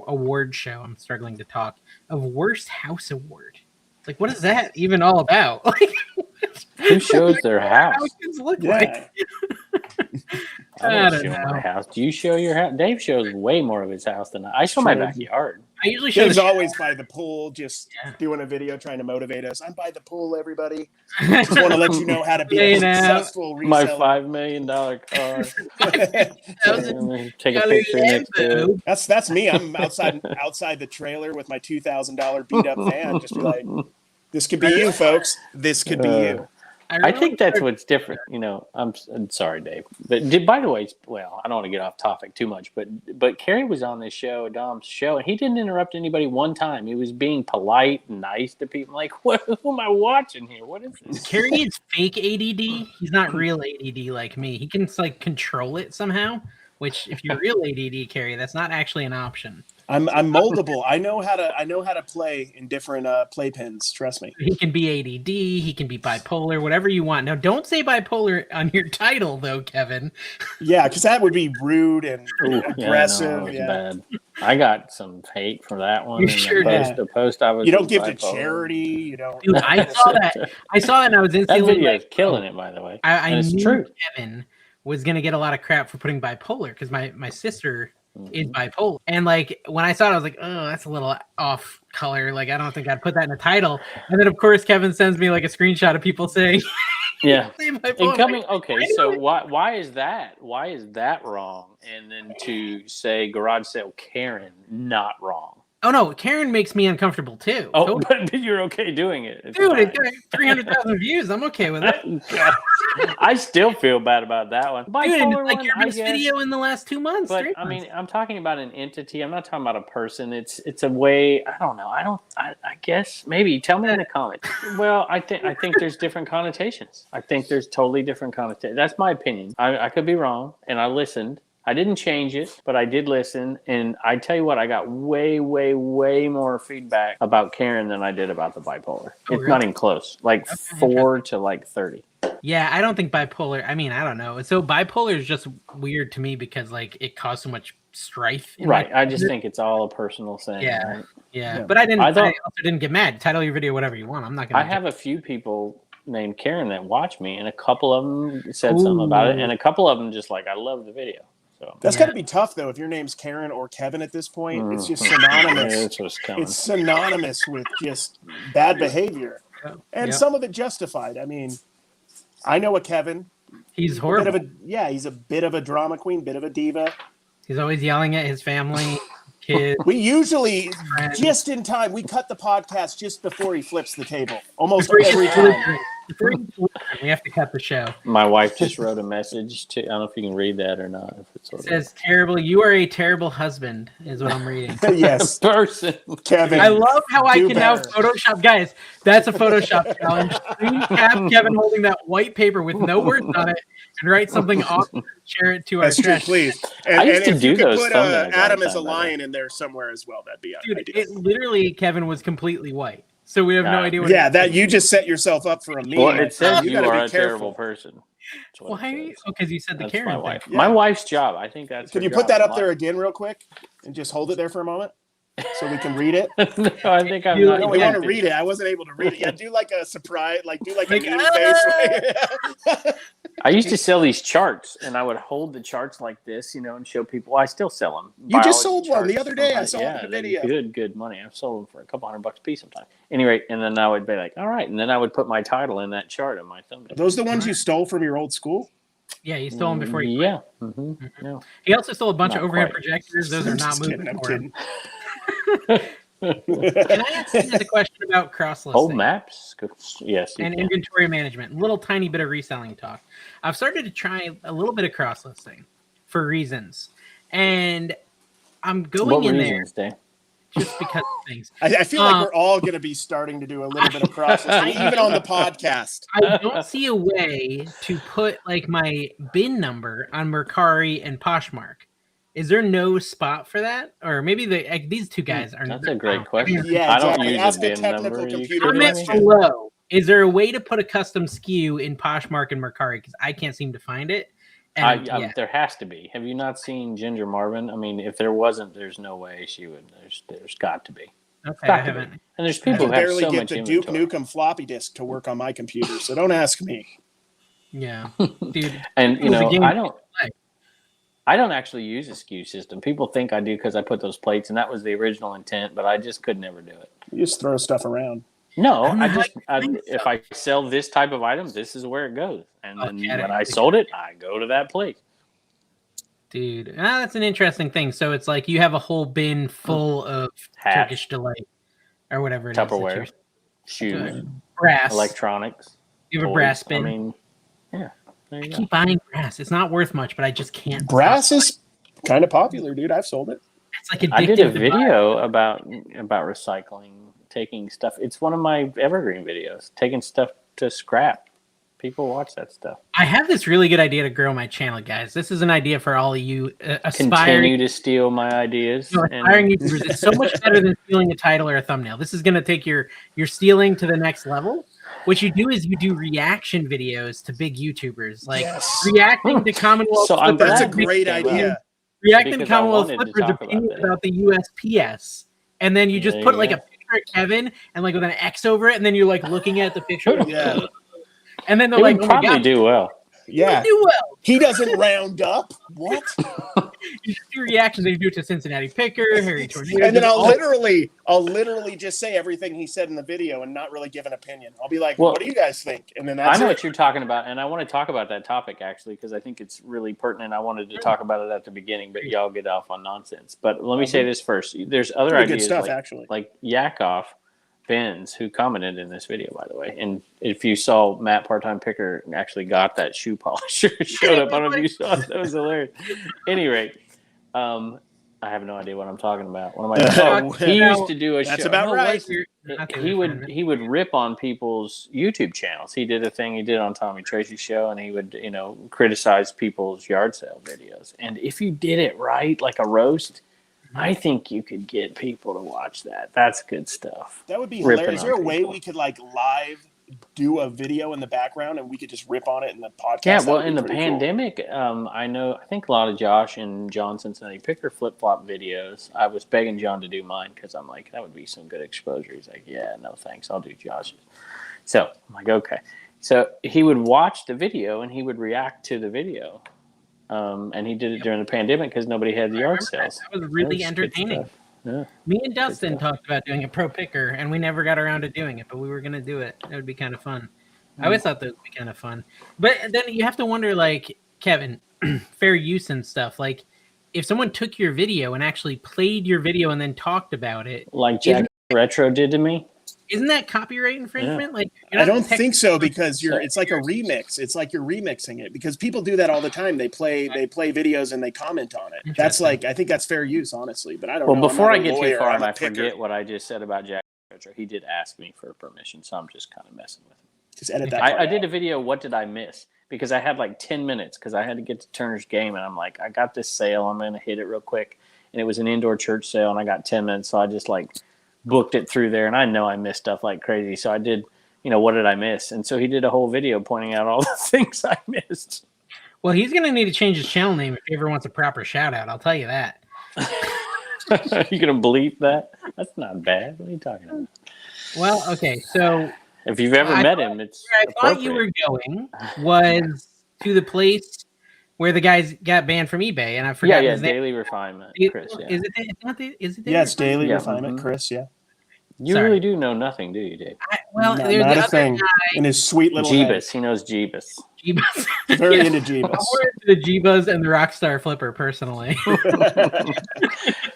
award show. I'm struggling to talk of worst house award. Like, what is that even all about? Like, Who shows their house? houses look like. I I don't don't show know. my house. Do you show your house? Dave shows way more of his house than I show my True. backyard. I usually show Dave's the always by the pool, just Yeah. doing a video trying to motivate us. I'm by the pool, everybody. Just want to let you know how to be a Laying out. successful My reseller. $5 million car. Take a $1,000 picture next to it. That's me. I'm outside the trailer with my $2,000 beat up van. Just be like, this could be you, folks. This could be you. I think that's what's different. You know, I'm sorry, Dave. But by the way, well, I don't want to get off topic too much, but Cary was on this show, Dom's show, and he didn't interrupt anybody one time. He was being polite and nice to people. Like, who am I watching here? What is this? Cary is fake ADD. He's not real ADD like me. He can like control it somehow. Which, if you're real ADD, Cary, that's not actually an option. I'm moldable. I know how to play in different playpens. Trust me. He can be ADD. He can be bipolar. Whatever you want. Now, don't say bipolar on your title, though, Kevin. Yeah, because that would be rude and Ooh, aggressive. Yeah, no, it was Yeah. bad. I got some hate for that one. You and sure did. The post I was. You don't give to bipolar. charity. You don't. Dude, I saw that. And I was That instantly video like, is killing it, by the way. I And it's knew true. Kevin was going to get a lot of crap for putting bipolar because my sister is bipolar. And like when I saw it, I was like, oh, that's a little off color. Like, I don't think I'd put that in the title. And then, of course, Kevin sends me like a screenshot of people saying, Yeah. say bipolar. And I'm coming, like, okay, so why is that? Why is that wrong? And then to say garage sale Karen, not wrong. oh, no, Karen makes me uncomfortable too. Oh, Totally. but you're okay doing it. It's Dude, fine. it got 300,000 views. I'm okay with it. God. I still feel bad about that one. Dude, and it's Bipolar like one, your I best guess. video in the last 2 months. But 3 I months. mean, I'm talking about an entity. I'm not talking about a person. It's a way. I don't know. I guess maybe tell me in the comments. Well, I think there's different connotations. I think there's totally different connotations. That's my opinion. I could be wrong, and I listened. I didn't change it, but I did listen. And I tell you what, I got way, way, way more feedback about Karen than I did about the bipolar. It's really? not even close. Like 4 to like 30. Yeah, I don't think bipolar. I mean, I don't know. So bipolar is just weird to me because like it caused so much strife. In Right. my- I just think it's all a personal thing. Yeah. Right? Yeah, Yeah. but I I thought- also didn't get mad. Title your video whatever you want. I'm not gonna. I have a few people named Karen that watch me, and a couple of them said something about it, Ooh. and a couple of them just like, I love the video. So That's Yeah. got to be tough though. If your name's Karen or Kevin at this point, it's just Yeah, synonymous. that's what's coming. It's synonymous with just bad behavior, and Yeah. some of it justified. I mean, I know a Kevin. He's horrible. He's a bit of a drama queen, bit of a diva. He's always yelling at his family, kids. We usually Friends. just in time. We cut the podcast just before he flips the table, almost Before he every gets to the time. drink. Before he gets to the drink, we have to cut the show. My wife just wrote a message to. I don't know if you can read that or not. If it's It says terrible. You are a terrible husband, is what I'm reading. Yes, person. Kevin. I love how I do can now better. Photoshop. Guys, that's a Photoshop challenge. Screen cap Kevin holding that white paper with no words on it and write something awesome and share it to our That's true, trash. please. And, I used to if do you could those put thumbnails all Adam the as a time, by the way. lion in there somewhere as well, that'd be Dude, ideal. it literally, Kevin was completely white. So we have no Yeah. idea what Yeah, that you just set yourself up for a meme. Well, it says you gotta are be a careful. terrible person. That's what Why? it says. Oh, because you said the That's Karen my thing. wife. Yeah. My wife's job. I think that's. Can her you put job that in up there life. again real quick and just hold it there for a moment? so we can read it? No, I think I'm No, not. No, we going want to read it. I wasn't able to read it. Yeah, do like a surprise, like do like a mean face. I used to sell these charts, and I would hold the charts like this, and show people. Well, I still sell them. You just Biology sold one the charts other day. I from- saw it in the video. Good money. I've sold them for a couple $100 a piece sometimes. Anyway, and then I would be like, all right, and then I would put my title in that chart on my thumbnail. Are those the ones you stole from your old school? Yeah, he stole them before he Yeah. quit. Mm-hmm. Yeah. He also stole a bunch Not of overhead quite. projectors. Those are I'm not just moving. kidding. I'm for him. kidding. Can I ask you the question about cross Whole listing maps? Yes. You and can. inventory management? A little tiny bit of reselling talk. I've started to try a little bit of cross listing for reasons, and I'm going What in reasons, Dave? there just because of things. I feel like we're all going to be starting to do a little bit of processing, even on the podcast. I don't see a way to put like my bin number on Mercari and Poshmark. Is there no spot for that? Or maybe these two guys are. That's a great question. Yeah, I don't exactly. use Ask a a bin technical number. computer Comment question. below. Is there a way to put a custom SKU in Poshmark and Mercari? Because I can't seem to find it. And There has to be. Have you not seen Ginger Marvin? I mean, if there wasn't, there's no way she would. There's got to be. okay, got I to be. haven't. And there's I people can who have barely so get much the Duke inventory. Nukem floppy disk to work on my computer, so don't ask me. Yeah, dude. And It was a game I to don't. play. I don't actually use a SKU system. People think I do because I put those plates, and that was the original intent. But I just could never do it. You just throw stuff around. No, I don't know how if I sell this type of item, this is where it goes. And then Okay, when I sold it, I go to that place. Dude, that's an interesting thing. So it's like you have a whole bin full of Hats. Turkish delight or whatever it is. that Tupperware, you're- shoes, brass. electronics. You have a toys. brass bin. I mean, yeah. There you I go. keep buying brass. It's not worth much, but I just can't. Brass stop. is kind of popular, dude. I've sold it. It's like addictive. I did a to buy. video about recycling, taking stuff. It's one of my evergreen videos, taking stuff to scrap. People watch that stuff. I have this really good idea to grow my channel, guys. This is an idea for all of you Continue aspiring, to steal my ideas. aspiring YouTubers. It's so much better than stealing a title or a thumbnail. This is going to take your stealing to the next level. What you do is you do reaction videos to big YouTubers, like Yes. reacting to Commonwealth. So I'm Flippers, That's a glad great this came idea. up. reacting to because I Commonwealth wanted to Flippers' talk about opinion that. about the USPS, and then you just There put you like go. a picture of Kevin and like with an X over it, and then you're like looking at the picture. Yeah. And then they're It like, would "Oh my probably God, do well. Yeah. you do well." He doesn't round up. What? You just do reactions. And you do it to Cincinnati Picker, Harry Tornado. And then just I'll literally just say everything he said in the video and not really give an opinion. I'll be like, Well, what do you guys think? And then I that's know it. what you're talking about, and I want to talk about that topic actually because I think it's really pertinent. I wanted to talk about it at the beginning, but y'all get off on nonsense. But let me say this first: there's other Pretty good ideas stuff, actually. like Yakov Benz, who commented in this video, by the way. And if you saw Matt Part-Time Picker actually got that shoe polisher showed up. I don't know if you saw it. That was hilarious. Any rate, I have no idea what I'm talking about. What am I talking about? He used to do a That's show. about No, right. he would rip on people's YouTube channels. He did a thing he did on Tommy Tracy's show, and he would criticize people's yard sale videos. And if you did it right, like a roast, I think you could get people to watch that. That's good stuff. That would be Ripping hilarious. Is there a on way people. we could like live do a video in the background and we could just rip on it in the podcast? Yeah, That well, would be in the pretty cool. pandemic, I think a lot of Josh and John Cincinnati Picker flip-flop videos. I was begging John to do mine because I'm like, that would be some good exposure. He's like, yeah, no thanks, I'll do Josh's. So I'm like, okay. So he would watch the video and he would react to the video. And he did it during the pandemic because nobody had the yard sales. That was really That was good entertaining. stuff. Yeah. Me and Dustin stuff. talked about doing a pro picker, and we never got around to doing it, but we were going to do it. It would be kind of fun. I always thought that would be kind of fun. But then you have to wonder, like, Kevin, fair use and stuff. Like, if someone took your video and actually played your video and then talked about it, Like Jack Retro did to me. isn't that copyright infringement? Like, you're I not don't think so technically- because it's like a remix. It's like you're remixing it because people do that all the time. They play videos and they comment on it. That's Interesting. like I think that's fair use, honestly. But I don't Well, know. I'm before not I a get lawyer, too far I'm and a I picker. forget what I just said about Jack Retro, he did ask me for permission, so I'm just kind of messing with him. Just edit that. part I did out. a video, what did I miss? Because I had like 10 minutes because I had to get to Turner's game, and I'm like, I got this sale, I'm going to hit it real quick. And it was an indoor church sale, and I got 10 minutes, so I just like booked it through there, and I know I missed stuff like crazy. So I did, what did I miss? And so he did a whole video pointing out all the things I missed. Well, he's going to need to change his channel name if he ever wants a proper shout out. I'll tell you that. You gonna bleep that? That's not bad. What are you talking about? Well, okay, so If you've ever met him, it's where I thought you were going was to the place where the guys got banned from eBay, and I forgot his name. Daily Refinement, Chris. Yeah. Is it? It's not the. Is it? Yes, Daily Yeah, Refinement, Chris. Yeah. You really do know nothing, do you, Dave? Well, Not, there's not the a other thing. guy. In his sweet little head. Jeebus. He knows Jeebus. Jeebus. Very Yeah. into I'm Jeebus. more into the Jeebus and the Rockstar Flipper personally.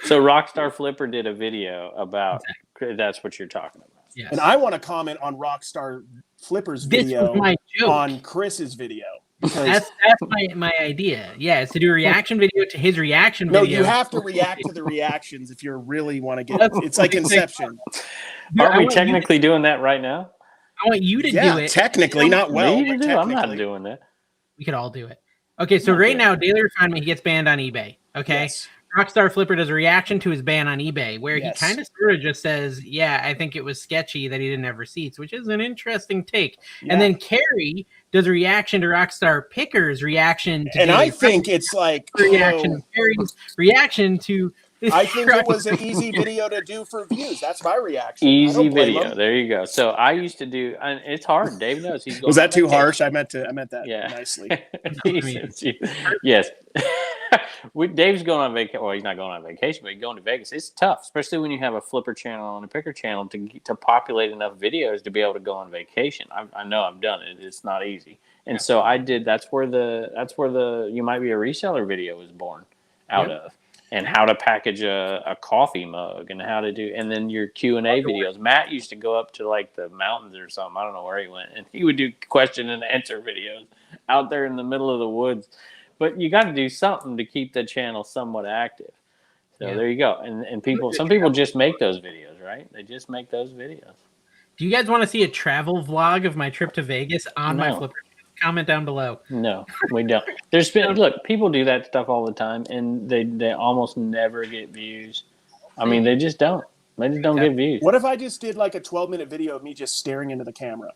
So Rockstar Flipper did a video about that's what you're talking about. Yes. And I want to comment on Rockstar Flipper's This video was my joke. on Chris's video. Because That's my idea. Yeah, it's to do a reaction video to his reaction no, video. you have to react to the reactions if you really want to get it. It's like Inception. Dude, I Aren't we want technically doing that right now? I want you to Yeah, do it. technically, not well. Me to but do? I'm not technically. doing that. We could all do it. Okay, so right now, Daily Refinement, he gets banned on eBay. Okay. Yes. Rockstar Flipper does a reaction to his ban on eBay where Yes. he kind of sort of just says, yeah, I think it was sketchy that he didn't have receipts, which is an interesting take. Yeah. And then Cary does a reaction to Rockstar Picker's reaction to And Daily I think it's like, reaction to Cary's reaction to I think it was an easy video to do for views. That's my reaction. I Easy don't blame video. him. There you go. So I used to do, and it's hard. Dave knows he's going. Was that on too vacation. harsh? I meant that Yeah. nicely. Yes. Dave's going on vacation. Well, he's not going on vacation, but he's going to Vegas. It's tough, especially when you have a flipper channel and a picker channel to populate enough videos to be able to go on vacation. I know I've done it. It's not easy. And so I did. That's where the You Might Be a Reseller video was born out of. And how to package a coffee mug and how to do, and then your Q&A videos. Matt used to go up to like the mountains or something. I don't know where he went. And he would do question and answer videos out there in the middle of the woods. But you got to do something to keep the channel somewhat active. So there you go. And some people just make those videos, right? They just make those videos. Do you guys want to see a travel vlog of my trip to Vegas on my Flipper? Comment down below. No, we don't. There's been look, people do that stuff all the time, and they almost never get views. I mean, they just don't. They just don't get views. What if I just did like a 12-minute video of me just staring into the camera,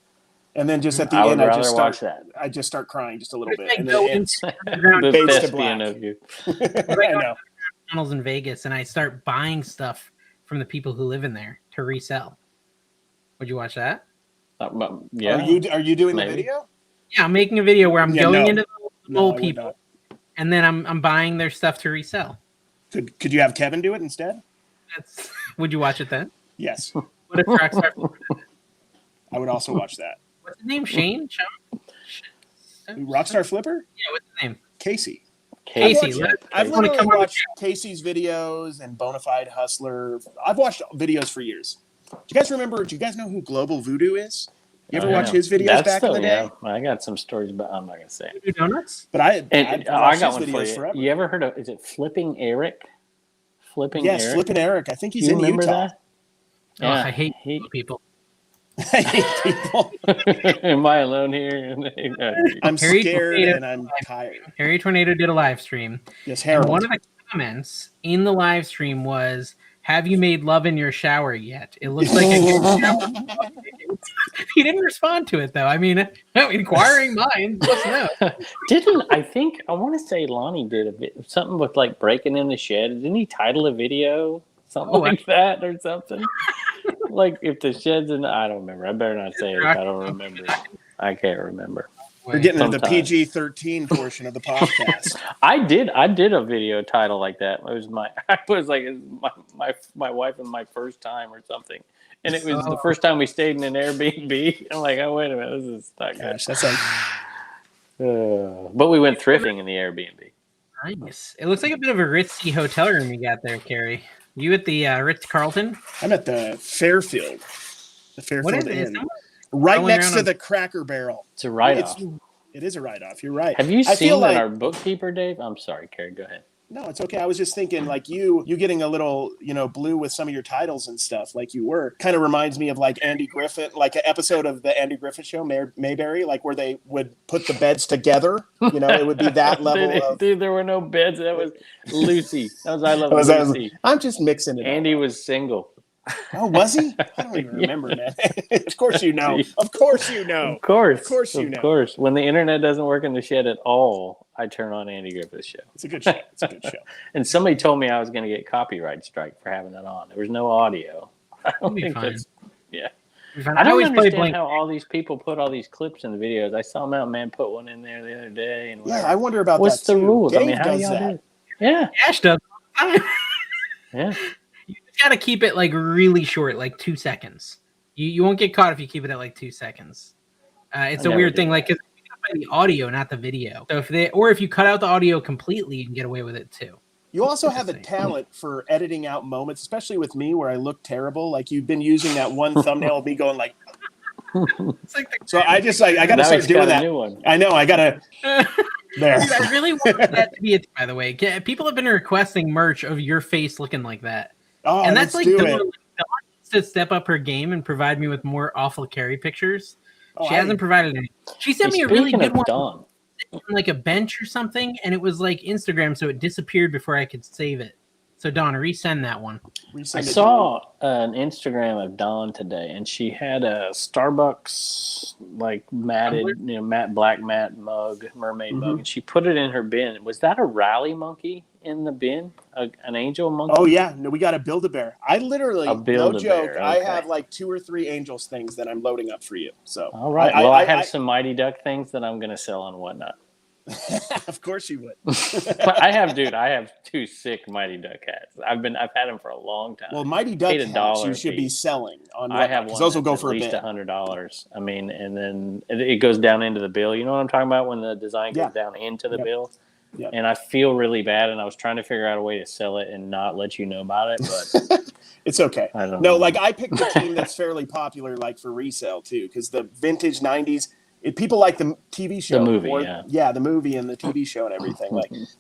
and then just at the I end would I just rather start watch that. I just start crying just a little bit, Like and go then it's The Fades to thespian black. of you. I know. channels in Vegas and I start buying stuff from the people who live in there to resell. Would you watch that? Yeah. Are you doing Maybe. the video? Yeah, I'm making a video where I'm going into the old I would people, not. and then I'm buying their stuff to resell. Could you have Kevin do it instead? Would you watch it then? Yes, What if Rockstar? I would also watch that. What's his name? Shane? Rockstar Flipper? Yeah, what's his name? Casey. Casey. I've wanna literally come on the watched Casey's videos and Bonafide Hustler. I've watched videos for years. Do you guys remember? Do you guys know who Global Voodoo is? You ever watch his videos back in the day? Yeah. I got some stories, but I'm not gonna say it. Voodoo Donuts? But I I've got watched one his for videos you. forever. You ever heard of? Is it Flipping Eric? Yes, Eric. Flippin' Eric. I think he's Do you in remember Utah. that? Oh, I hate people. I hate people. Am I alone here? I'm Harry scared Tornado. and I'm tired. Harry Tornado did a live stream. Yes, And Harold. one of the comments in the live stream was, "Have you made love in your shower yet? It looks like a good shower." He didn't respond to it though. I mean, inquiring minds must know. I want to say Lonnie did a bit something with like breaking in the shed. Didn't he title a video something like that or something? Like if the shed's in, I don't remember. I better not say it if I don't remember. I can't remember. We're getting into the Sometimes. PG-13 portion of the podcast. I did a video title like that. It was my wife and my first time or something. And it was the first time we stayed in an Airbnb. I'm like, oh wait a minute, this is not good. Gosh, that's like But we went thrifting in the Airbnb. Nice. It looks like a bit of a ritzy hotel room you got there, Cary. You at the Ritz Carlton? I'm at the Fairfield. The What Fairfield is it? Inn. Is Right going next around to on- the Cracker Barrel. It's a write-off. It is a write-off. You're right. Have you I seen feel that like, our bookkeeper, Dave? I'm sorry, Cary, go ahead. No, it's okay. I was just thinking like you getting a little, blue with some of your titles and stuff like you were. Kind of reminds me of like Andy Griffith, like an episode of the Andy Griffith show, Mayberry, like where they would put the beds together. It would be that level of. Dude, there were no beds. That was Lucy. That was I Love Lucy. I'm just mixing it. Andy was single. Oh, was he? I don't even remember, man. Of course you know. Of course you know. Of course. Of course you know. Of course. When the internet doesn't work in the shed at all, I turn on Andy Griffith's show. It's a good show. It's a good show. And somebody told me I was going to get copyright strike for having that on. There was no audio. I don't think that's... Yeah. I don't understand how all these people put all these clips in the videos. I saw Mountain Man put one in there the other day. And yeah, I wonder about what's that the too. rules? Dave I mean, how do y'all do it? Yeah. Ash does. Yeah. You just got to keep it like really short, like 2 seconds. You won't get caught if you keep it at like 2 seconds. It's a weird thing, like, 'cause you got to find the audio, not the video. So if you cut out the audio completely, you can get away with it too. You also have a talent for editing out moments, especially with me where I look terrible. Like you've been using that one thumbnail of me going like. It's like so I just like I got to start doing that. New one. I know I got to. There. Dude, I really want that to be it. By the way, people have been requesting merch of your face looking like that. Oh, and that's like Dawn needs to step up her game and provide me with more awful Cary pictures. Oh, she hasn't provided any. She sent me a really good one. Dawn. On like a bench or something, and it was like Instagram, so it disappeared before I could save it. So Dawn, resend that one. I saw an Instagram of Dawn today, and she had a Starbucks like matted, black matte mug, mermaid mug, and she put it in her bin. Was that a rally monkey in the bin? An angel monkey? Oh yeah, no, we got a Build-A-Bear. I literally, no joke, okay. I have like 2 or 3 angels things that I'm loading up for you. So all right, I have some Mighty Duck things that I'm going to sell on Whatnot. Of course you would. But I have 2 sick Mighty Duck hats. I've had them for a long time. Well, Mighty Duck hats you should be selling on Whatnot. I have one those will go for at least bit. $100. I mean, and then it goes down into the bill. You know what I'm talking about when the design goes down into the bill? Yep. And I feel really bad, and I was trying to figure out a way to sell it and not let you know about it, but it's okay. I don't know. Like I picked a team that's fairly popular, like for resale too, because the vintage '90s. People like the TV show, the movie, the movie and the TV show and everything.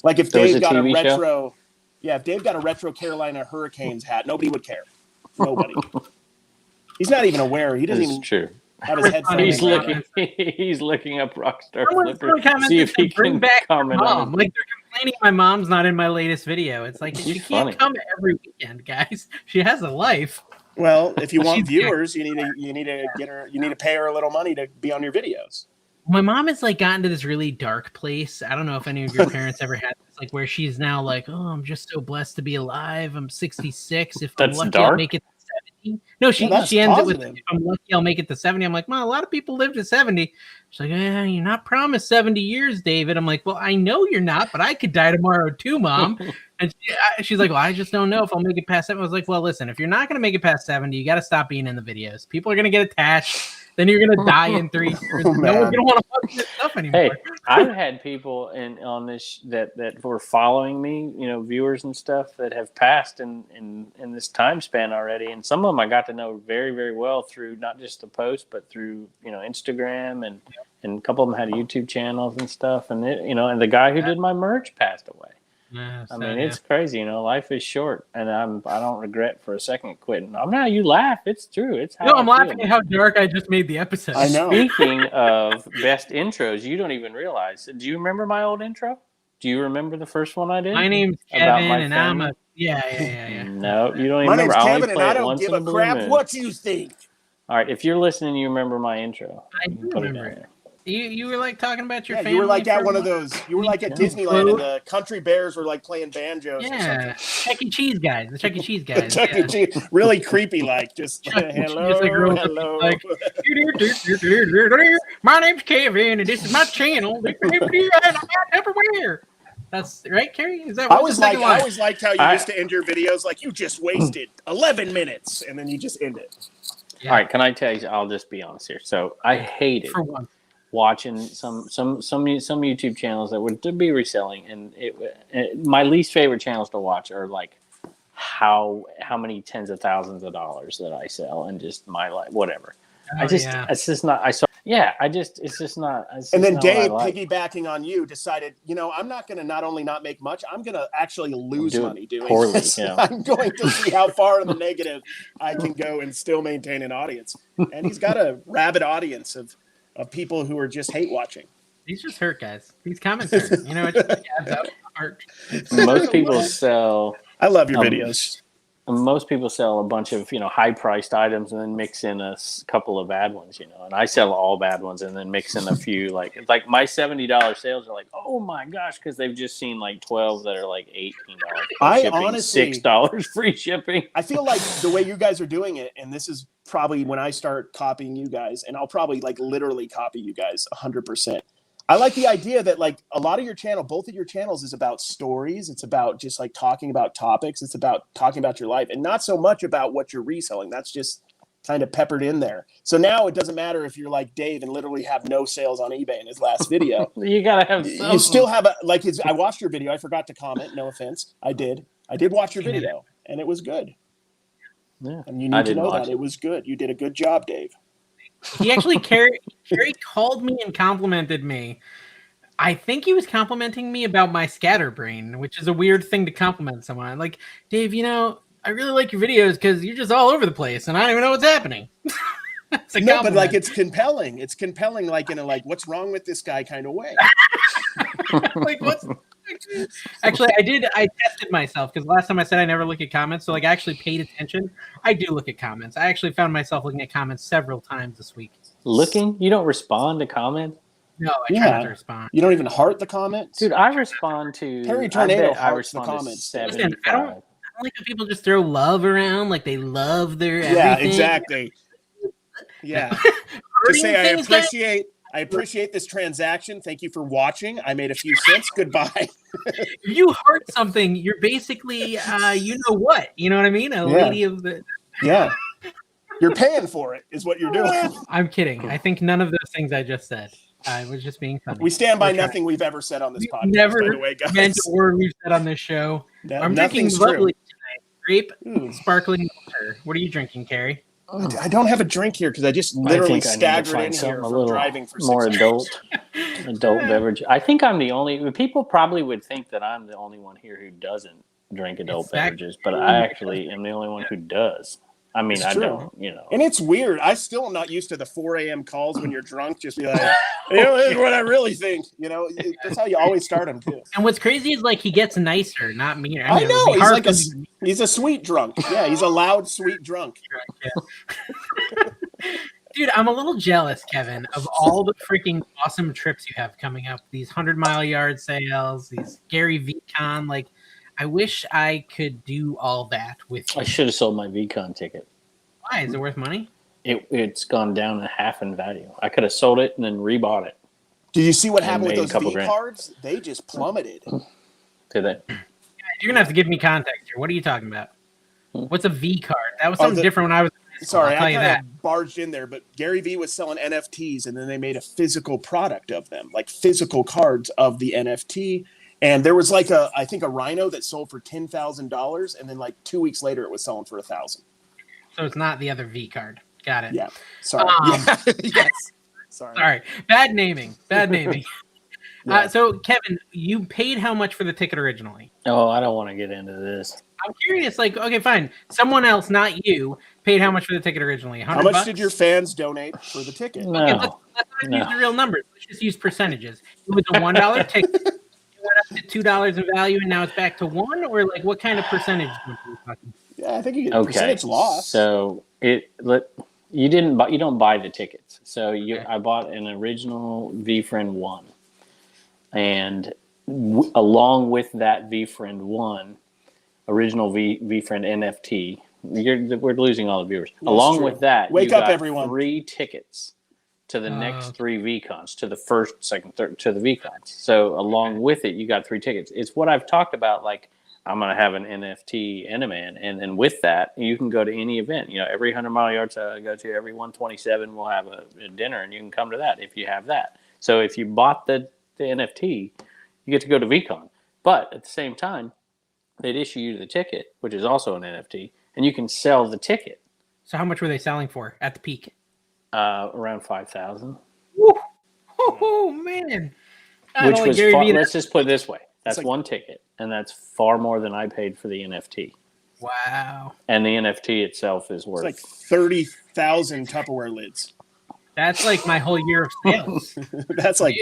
Like if Dave got a retro, if Dave got a retro Carolina Hurricanes hat, nobody would care. Nobody. He's not even aware. He doesn't even. True. Have his headphones. He's looking up Rockstar Flipper. See if he can back comment on. Like they're complaining my mom's not in my latest video. It's like she can't come every weekend, guys. She has a life. Well, if you want viewers, you need to get her. You need to pay her a little money to be on your videos. My mom has like gotten to this really dark place. I don't know if any of your parents ever had this, like where she's now like, oh, I'm just so blessed to be alive. I'm 66. If I'm lucky, I'll make it to 70. No, she ends it with, if I'm lucky, I'll make it to 70. I'm like, well, a lot of people live to 70. She's like, you're not promised 70 years, David. I'm like, well, I know you're not, but I could die tomorrow too, Mom. And she's like, well, I just don't know if I'll make it past 70. I was like, well, listen, if you're not going to make it past 70, you got to stop being in the videos. People are going to get attached. Then you're going to die in 3 years. No one's going to want to watch this stuff anymore. Hey, I've had people on this that were following me, viewers and stuff that have passed in this time span already. And some of them I got to know very, very well through not just the post, but through, Instagram and a couple of them had YouTube channels and stuff. And, and the guy who did my merch passed away. I mean, it's crazy. Life is short, and I don't regret for a second quitting. I'm not. You laugh. It's true. It's how I'm laughing at how dark I just made the episode. I know. Speaking of best intros, you don't even realize. Do you remember my old intro? Do you remember the first one I did? My name's Kevin, and I'm a yeah. No, you don't even my remember. Name's Kevin, and I don't give a crap what you think. All right, if you're listening, you remember my intro. I do remember it. You were like talking about your family. You were like at one of those. You were like at Disneyland, and the country bears were like playing banjos. Yeah, Chuck E. Cheese guys. The Chuck E. Cheese guys. Chuck E. Cheese, really creepy, like just hello. Like, my name's Kevin, and this is my channel. Everywhere. That's right, Cary. Is that? I always liked how you used to end your videos like you just wasted 11 minutes, and then you just end it. Yeah. All right, can I tell you? I'll just be honest here. So I hated watching some YouTube channels that would be reselling, and my least favorite channels to watch are like how many tens of thousands of dollars that I sell, and just my life, whatever. It's just not. It's just not. And then Dave, piggybacking on you, decided, I'm not going to not only not make much, I'm going to actually lose money doing this. I'm going to see how far in the negative I can go and still maintain an audience. And he's got a rabid audience of people who are just hate watching. These just hurt, guys. These comments hurt. It just adds up. Heart. Most people sell. I love your videos. most people sell a bunch of, high-priced items and then mix in a couple of bad ones, and I sell all bad ones and then mix in a few, like my $70 sales are like, oh my gosh, because they've just seen like 12 that are like $18 free shipping, honestly, $6 free shipping. I feel like the way you guys are doing it, and this is probably when I start copying you guys, and I'll probably like literally copy you guys 100%. I like the idea that like a lot of your channel, both of your channels is about stories. It's about just like talking about topics. It's about talking about your life and not so much about what you're reselling. That's just kind of peppered in there. So now it doesn't matter if you're like Dave and literally have no sales on eBay in his last video. You got to have something. You still have I watched your video. I forgot to comment. No offense. I did watch your video and it was good. Yeah. And you need to know that it was good. You did a good job, Dave. He actually, Cary called me and complimented me. I think he was complimenting me about my scatterbrain, which is a weird thing to compliment someone. Like, Dave, I really like your videos because you're just all over the place and I don't even know what's happening. No, but like it's compelling. It's compelling, like in a like, what's wrong with this guy kind of way. Like, what's actually, I tested myself because last time I said I never look at comments. So like I actually paid attention. I do look at comments. I actually found myself looking at comments several times this week. Looking? You don't respond to comments? No, I try not to respond. You don't even heart the comments? Dude, I respond to Cary Tornado hearts the comments. Listen, I don't like when people just throw love around like they love their everything. Yeah, exactly. Yeah. To say I appreciate this transaction. Thank you for watching. I made a few cents. Goodbye. If you heart something, you're basically, you know what? You know what I mean? Lady of the... Yeah. You're paying for it is what you're doing. I'm kidding. I think none of those things I just said. I was just being funny. We stand by nothing we've ever said on this podcast. Never by the way, guys. meant a word we've said on this show. I'm drinking bubbly tonight. Grape sparkling water. What are you drinking, Cary? I don't have a drink here because I just literally staggered in here from driving for 6 hours. Adult beverage. I think I'm the only. People probably would think that I'm the only one here who doesn't drink adult beverages, but I actually am the only one who does. I mean, I don't, And it's weird. I still am not used to the 4 a.m. calls when you're drunk. Just be like, this is what I really think. That's how you always start them too. And what's crazy is like he gets nicer, not meaner. I know. He's a sweet drunk. Yeah, he's a loud, sweet drunk. Dude, I'm a little jealous, Kevin, of all the freaking awesome trips you have coming up. These 100-mile yard sales, these Gary VCon, like. I wish I could do all that with you. I should have sold my VCon ticket. Why? Is it worth money? It's gone down a half in value. I could have sold it and then rebought it. Did you see what happened with those V cards? They just plummeted. Did they? You're going to have to give me context here. What are you talking about? What's a V card? That was something different when I was in school. Sorry, I kind of barged in there, but Gary V was selling NFTs, and then they made a physical product of them, like physical cards of the NFT. And there was like I think a rhino that sold for $10,000, and then like 2 weeks later, it was selling for $1,000. So it's not the other V card. Got it. Yeah. Sorry. Yes. Sorry. Bad naming. Yeah. So Kevin, you paid how much for the ticket originally? Oh, I don't want to get into this. I'm curious. Like, okay, fine. Someone else, not you, paid how much for the ticket originally? How much did your fans donate for the ticket? No. Okay, let's not use the real numbers. Let's just use percentages. It was a $1 ticket. Went up to $2 in value and now it's back to $1, or like what kind of percentage? Yeah, I think you get a percentage loss. So you don't buy the tickets. So I bought an original VFriend 1, and along with that VFriend 1, original VFriend NFT, we're losing all the viewers. That's along true. with that, wake you up got everyone. 3 tickets to the next 3 VCons, to the first, second, third, to the VCons. So along with it, you got 3 tickets. It's what I've talked about. Like, I'm going to have an NFT Enaman. And with that, you can go to any event. Every 100-mile yards I go to, every 127 will have a dinner, and you can come to that if you have that. So if you bought the NFT, you get to go to VCon. But at the same time, they'd issue you the ticket, which is also an NFT, and you can sell the ticket. So how much were they selling for at the peak? Around 5,000. Oh man! Which was let's just put it this way: that's like, one ticket, and that's far more than I paid for the NFT. Wow! And the NFT itself is worth like 30,000 Tupperware lids. That's like my whole year of sales. That's like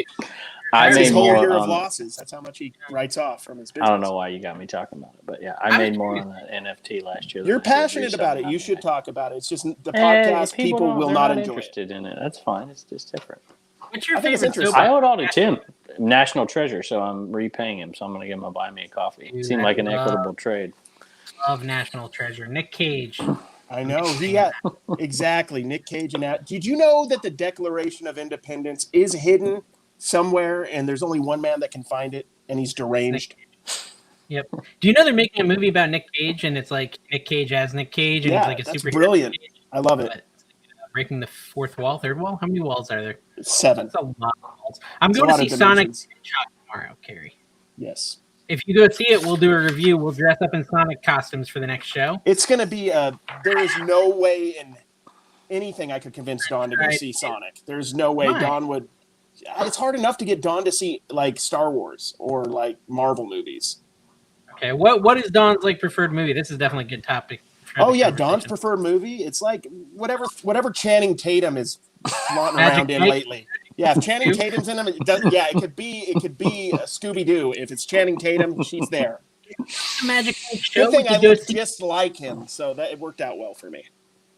That's his whole year of on losses. That's how much he writes off from his business. I don't know why you got me talking about it, but yeah, I made more on that NFT last year. You're passionate about it. You should talk about it. It's just the podcast people will not enjoy interested in it. That's fine. It's just different. What's your I think it's favorite interesting. soap I opera? owe it all to Tim, National Treasure, so I'm repaying him. So I'm going to get him to buy me a coffee. Dude, Seemed I like an love- equitable trade. Love National Treasure. Nick Cage. I know. He had exactly Nick Cage and that. Did you know that the Declaration of Independence is hidden somewhere and there's only one man that can find it and he's deranged? Yep. Do you know they're making a movie about Nick Cage and it's like Nick Cage as Nick Cage and Yeah, he's like a that's superhero? brilliant. I love it. But it's like, breaking the fourth wall, third wall. How many walls are there? 7. That's a lot of walls. I'm It's a going to lot see of Sonic dimensions. the Hedgehog tomorrow, Cary. Yes. If you go see it, we'll do a review. We'll dress up in Sonic costumes for the next show. It's going to be there is no way in anything I could convince Dawn to go Right. see Sonic. There's no way Why? Dawn would. It's hard enough to get Dawn to see like Star Wars or like Marvel movies. Okay, what is Dawn's like preferred movie? This is definitely a good topic. for Oh the yeah, Dawn's conversation. preferred movie. It's like whatever Channing Tatum is flaunting Magic around in Mike? lately. Yeah, if Channing Tatum's in them, it could be a Scooby Doo. If it's Channing Tatum, she's there. The Magic Mike show. Good thing we I could go look see- just like him, so that it worked out well for me.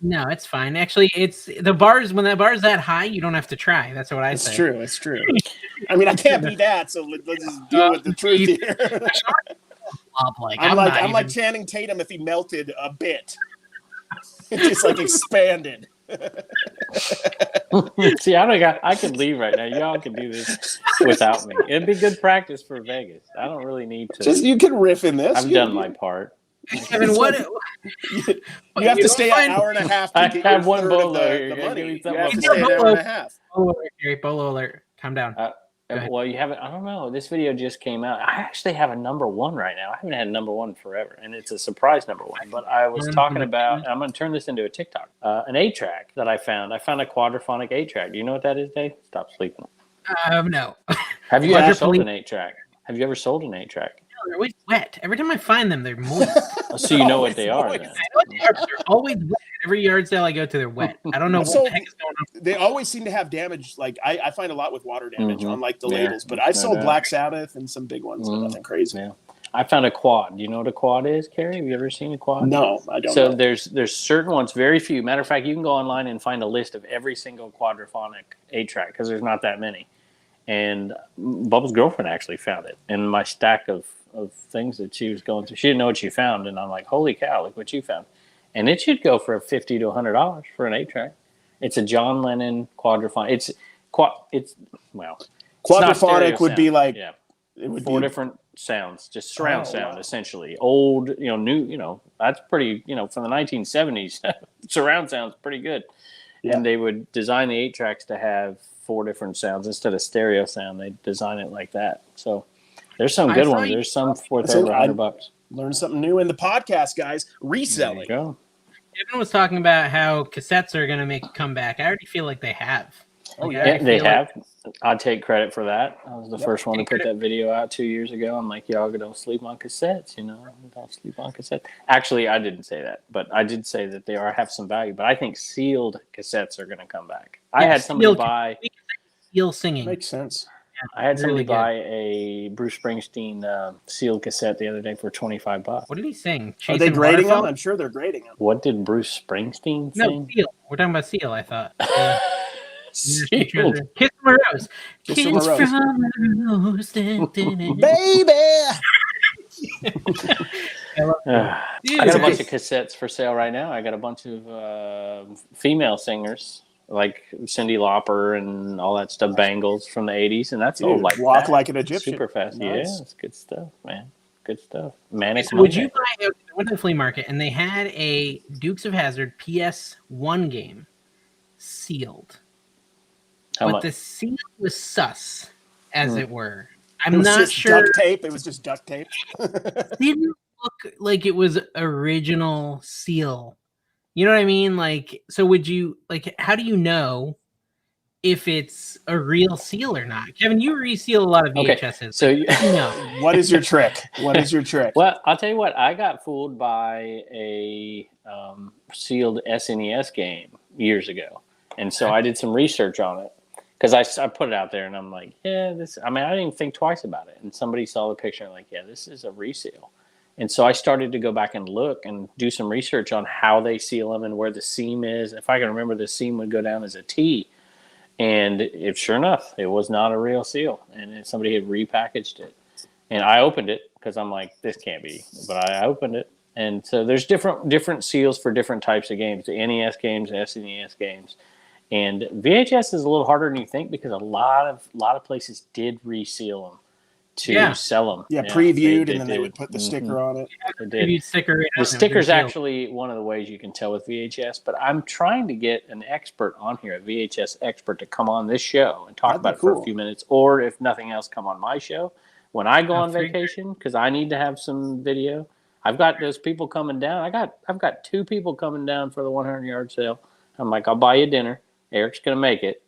No, it's fine. Actually, it's the bars. When that bar's that high, you don't have to try. That's what I It's say. true. It's true. I mean, I can't be that, so let's just deal with the truth here. Blob like I'm not like even- Channing Tatum if he melted a bit. It just like expanded. See, I could leave right now. Y'all can do this without me. It'd be good practice for Vegas. I don't really need to. Just you can riff in this. I've done my part. Kevin, what? You have to stay an hour and a half to I get have your one third bolo of here. the Give money. me You something have to else. stay an hour and a half. Bolo alert, Gary. Bolo alert. Calm down. Go ahead. Well, you haven't. I don't know. This video just came out. I actually have a number 1 right now. I haven't had a number 1 forever, and it's a surprise number 1. But I was talking about. And I'm going to turn this into a TikTok. An 8-track that I found. I found a quadraphonic 8-track. Do you know what that is, Dave? Stop sleeping. No. Have you ever sold Quadriplegic. an 8-track? Have you ever sold an 8-track? They're always wet. Every time I find them, they're moist. So you know what Always they are. moist. Then. I know they are, but they're always wet. Every yard sale I go to, they're wet. I don't know what So- the heck is going on. They always seem to have damage. Like I find a lot with water damage Mhm. on like the Yeah, labels. But I've no sold doubt. Black Sabbath and some big ones, but Mhm. nothing crazy. Yeah. I found a quad. Do you know what a quad is, Cary? Have you ever seen a quad? No, I don't So know. there's certain ones, very few. Matter of fact, you can go online and find a list of every single quadraphonic 8-track because there's not that many. And Bubba's girlfriend actually found it in my stack of things that she was going through. She didn't know what she found, and I'm like, holy cow, look what you found. And it should go for $50 to $100 for an 8-track. It's a John Lennon quadraphonic. It's well, it's not stereo Quadraphonic would be sound. like yeah. it would 4 be different sounds, just surround Oh, sound, wow. essentially. Old, new, that's pretty, from the 1970s. Surround sound's pretty good. Yeah. And they would design the 8-tracks to have 4 different sounds instead of stereo sound. They design it like that. So there's some I good saw ones. you- There's some worth So over $100. learn something new in the podcast, guys. There Reselling. you go. Kevin was talking about how cassettes are going to make a comeback. I already feel like they have. Oh, Like, yeah. I Yeah, they feel like- have. I take credit for that. I was the Yep. first one to put that video out 2 years ago. I'm like, y'all don't sleep on cassettes, don't sleep on cassettes. Actually, I didn't say that, but I did say that they have some value. But I think sealed cassettes are going to come back. I Yeah, had somebody sealed- buy. Steel singing. Makes sense. I had somebody really good. buy a Bruce Springsteen sealed cassette the other day for $25. What did he sing? Are Chasing they grading them? Waterfall? I'm sure they're grading them. What did Bruce Springsteen No, sing? Seal. We're talking about Seal, I thought. Sealed. Kiss from a Rose. Kiss Kiss from a Rose. from a Rose. Dun, dun, dun. Baby. Dude, I got a It's bunch okay. of cassettes for sale right now. I got a bunch of female singers like Cyndi Lauper and all that stuff, Bangles from the 80s, and that's all Dude, like walk that. like an Egyptian. Super fast. Nice. Yeah, it's good stuff, man. Good stuff. Manic So would you Monday. buy? I went to the flea market and they had a Dukes of Hazzard PS1 game sealed, Oh How but much? the seal was sus, as it were. It I'm was not just sure. duct tape. It was just duct tape. It didn't look like it was original seal. You know what I mean? Like, so would you like? How do you know if it's a real seal or not? Kevin, you reseal a lot of Okay, VHSs. so you- No. What is your trick? What is your trick? Well, I'll tell you what. I got fooled by a sealed SNES game years ago, and so I did some research on it because I put it out there and I'm like, yeah, this. I mean, I didn't even think twice about it. And somebody saw the picture and like, yeah, this is a resale. And so I started to go back and look and do some research on how they seal them and where the seam is. If I can remember, the seam would go down as a T. And if sure enough, it was not a real seal, and somebody had repackaged it. And I opened it because I'm like, this can't be. But I opened it, and so there's different seals for different types of games: the NES games, SNES games, and VHS is a little harder than you think because a lot of places did reseal them to sell them. Yeah, previewed, and then they would put the sticker on it. The sticker's actually one of the ways you can tell with VHS, but I'm trying to get an expert on here, a VHS expert, to come on this show and talk about it for a few minutes, or if nothing else, come on my show when I go on vacation, because I need to have some video. I've got those people coming down. I've got 2 people coming down for the 100-yard sale. I'm like, I'll buy you dinner. Eric's going to make it.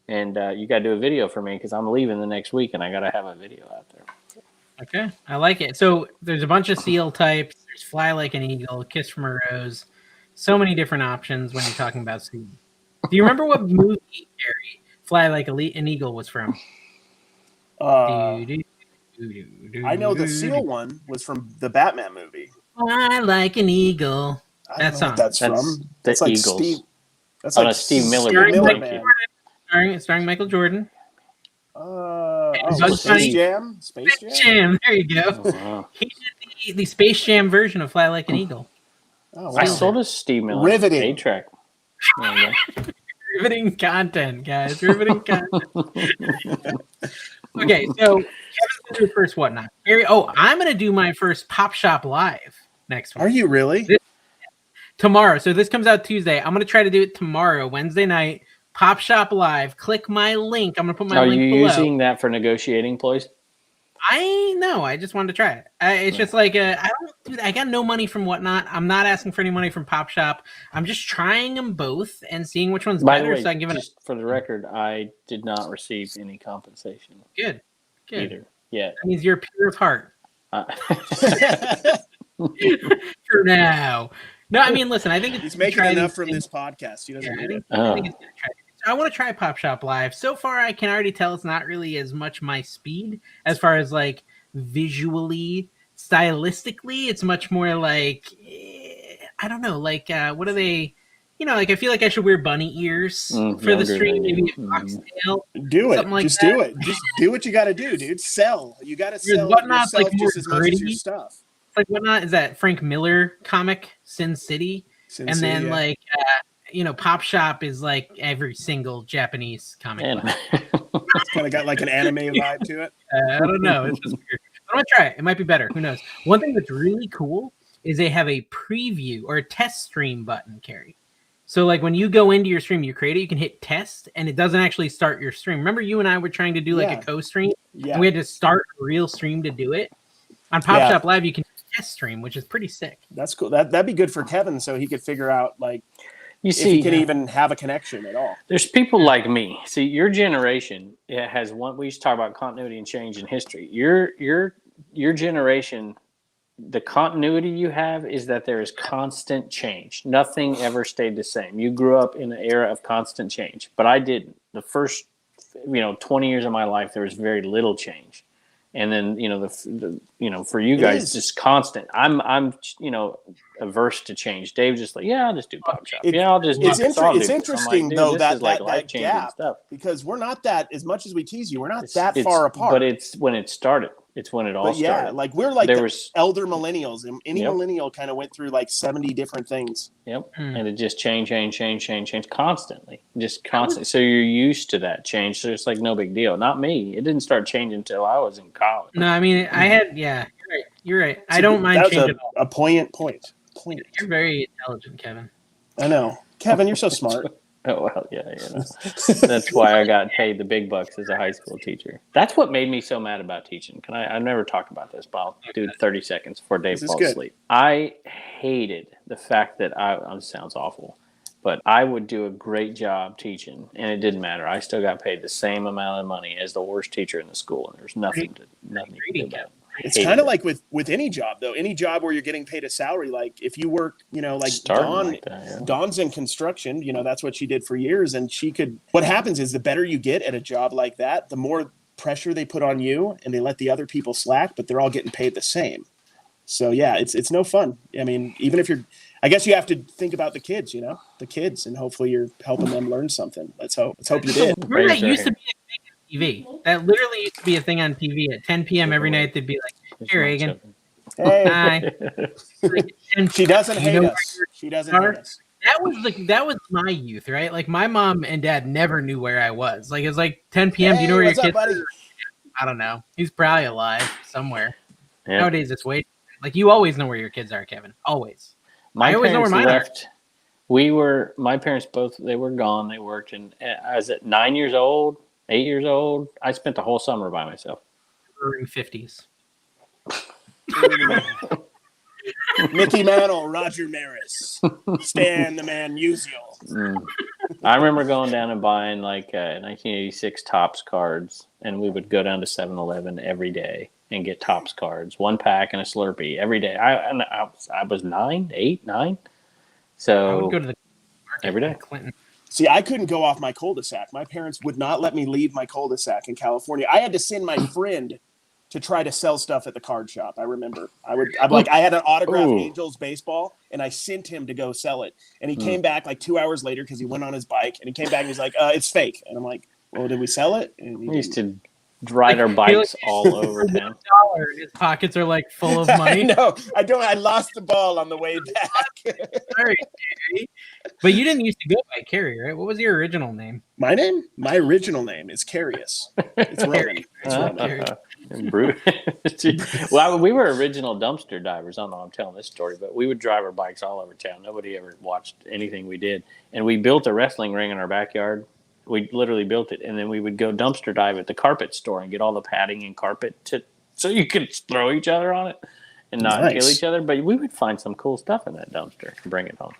And you got to do a video for me because I'm leaving the next week and I got to have a video out there. Okay, I like it. So there's a bunch of seal types. There's Fly Like an Eagle, Kiss from a Rose. So many different options when you're talking about seal. Do you remember what movie, Cary, Fly Like an Eagle was from? I know the seal one was from the Batman movie. Fly Like an Eagle. That song. That's from. That's like Eagles. Steve. That's like Steve Miller. Starring Michael Jordan. Space Jam. Space Jam. There you go. Oh, wow. He did the Space Jam version of Fly Like an Eagle. Oh, wow. I sold a Steve Miller Riveting. A-track. Riveting content, guys. Riveting content. Okay, so Kevin's gonna do first whatnot. I'm gonna do my first Pop Shop Live next week. Are you really? Tomorrow. So this comes out Tuesday. I'm gonna try to do it tomorrow, Wednesday night. Pop Shop Live. Click my link. I'm gonna put my link below. Are you using that for negotiating ploys? I know. I just wanted to try it. It's just like I don't do that. I got no money from Whatnot. I'm not asking for any money from Pop Shop. I'm just trying them both and seeing which one's better. By the way, so I can give it. Just for the record, I did not receive any compensation. Good. Either. Yeah. That means you're pure of heart. For now. No, I mean, listen. I think he's making enough from this podcast. He doesn't need it. I think it's gonna try. I want to try Pop Shop Live. So far, I can already tell it's not really as much my speed as far as like visually, stylistically. It's much more like I don't know, like what are they? You know, like I feel like I should wear bunny ears for the stream, maybe a foxtail. Do it. Like just that. Do it. Just do what you got to do, dude. Sell. You got to sell yourself like just as much as your stuff. It's like Whatnot is that Frank Miller comic, Sin City, then like. Pop Shop is like every single Japanese comic. It's kind of got like an anime vibe to it. I don't know. It's just weird. I'm going to try it. It might be better. Who knows? One thing that's really cool is they have a preview or a test stream button, Cary. So like when you go into your stream, you create it, you can hit test and it doesn't actually start your stream. Remember you and I were trying to do like a co-stream? Yeah. And we had to start a real stream to do it. On Pop Shop Live, you can test stream, which is pretty sick. That's cool. That'd be good for Kevin so he could figure out like if he can even have a connection at all. There's people like me. See, your generation has one. We used to talk about continuity and change in history. Your generation, the continuity you have is that there is constant change. Nothing ever stayed the same. You grew up in an era of constant change, but I didn't. The first, 20 years of my life, there was very little change. And then, for you guys, just constant. I'm averse to change. Dave's just like, I'll just do Pop Shop. I'll just do It's interesting, like, though, that gap, stuff. Because we're not that, as much as we tease you, we're not that far apart. But it's when it started. It's when it all started. Yeah, like we're like elder millennials. And any millennial kind of went through like 70 different things. Yep. And it just change constantly. Just constantly. So you're used to that change. So it's like no big deal. Not me. It didn't start changing until I was in college. No, I mean, I had, you're right. I don't mind changing. A poignant point. You're very intelligent, Kevin. I know. Kevin, you're so smart. Oh, well, yeah. That's why I got paid the big bucks as a high school teacher. That's what made me so mad about teaching. I've never talked about this, but I'll do 30 seconds before Dave falls asleep. I hated the fact that it sounds awful, but I would do a great job teaching, and it didn't matter. I still got paid the same amount of money as the worst teacher in the school, and there's nothing to do about it. It's kind of like with any job though. Any job where you're getting paid a salary, like if you work, like Dawn's in construction, that's what she did for years, and what happens is the better you get at a job like that, the more pressure they put on you, and they let the other people slack, but they're all getting paid the same. So yeah, it's no fun. I mean, even if I guess you have to think about the kids, and hopefully you're helping them learn something. Let's hope you did. That used to be a thing on TV. That literally used to be a thing on TV at 10 p.m. every night. They'd be like, "Here, Reagan. Hey." Hi." She doesn't hate us. She doesn't hate us. That was my youth, right? Like my mom and dad never knew where I was. Like it was like 10 p.m. Do you know where your kids are? I don't know. He's probably alive somewhere. Yeah. Nowadays it's way like you always know where your kids are, Kevin. Always. I always know where mine are. My parents both, they were gone. They worked, and I was at 8 years old. I spent the whole summer by myself. Roaring 50s. Mickey Mantle, Roger Maris, Stan the Man Musial. I remember going down and buying like 1986 Topps cards, and we would go down to 7-Eleven every day and get Topps cards, 1 pack and a Slurpee every day. I was 9. So I would go to the market every day. Clinton. See, I couldn't go off my cul-de-sac. My parents would not let me leave my cul-de-sac in California. I had to send my friend to try to sell stuff at the card shop. I remember. I had an autographed Angels baseball, and I sent him to go sell it. And he came back like 2 hours later because he went on his bike, and he came back and he's like, "It's fake." And I'm like, "Well, did we sell it?" And we used to ride our bikes all over town. His pockets are like full of money. No, I don't. I lost the ball on the way back. Sorry, Cary. But you didn't used to go by Cary, right? What was your original name? My name? My original name is Carius. It's Roman. Well, we were original dumpster divers. I don't know I'm telling this story, but we would drive our bikes all over town. Nobody ever watched anything we did. And we built a wrestling ring in our backyard. We literally built it, and then we would go dumpster dive at the carpet store and get all the padding and carpet so you could throw each other on it and not kill each other. But we would find some cool stuff in that dumpster and bring it home.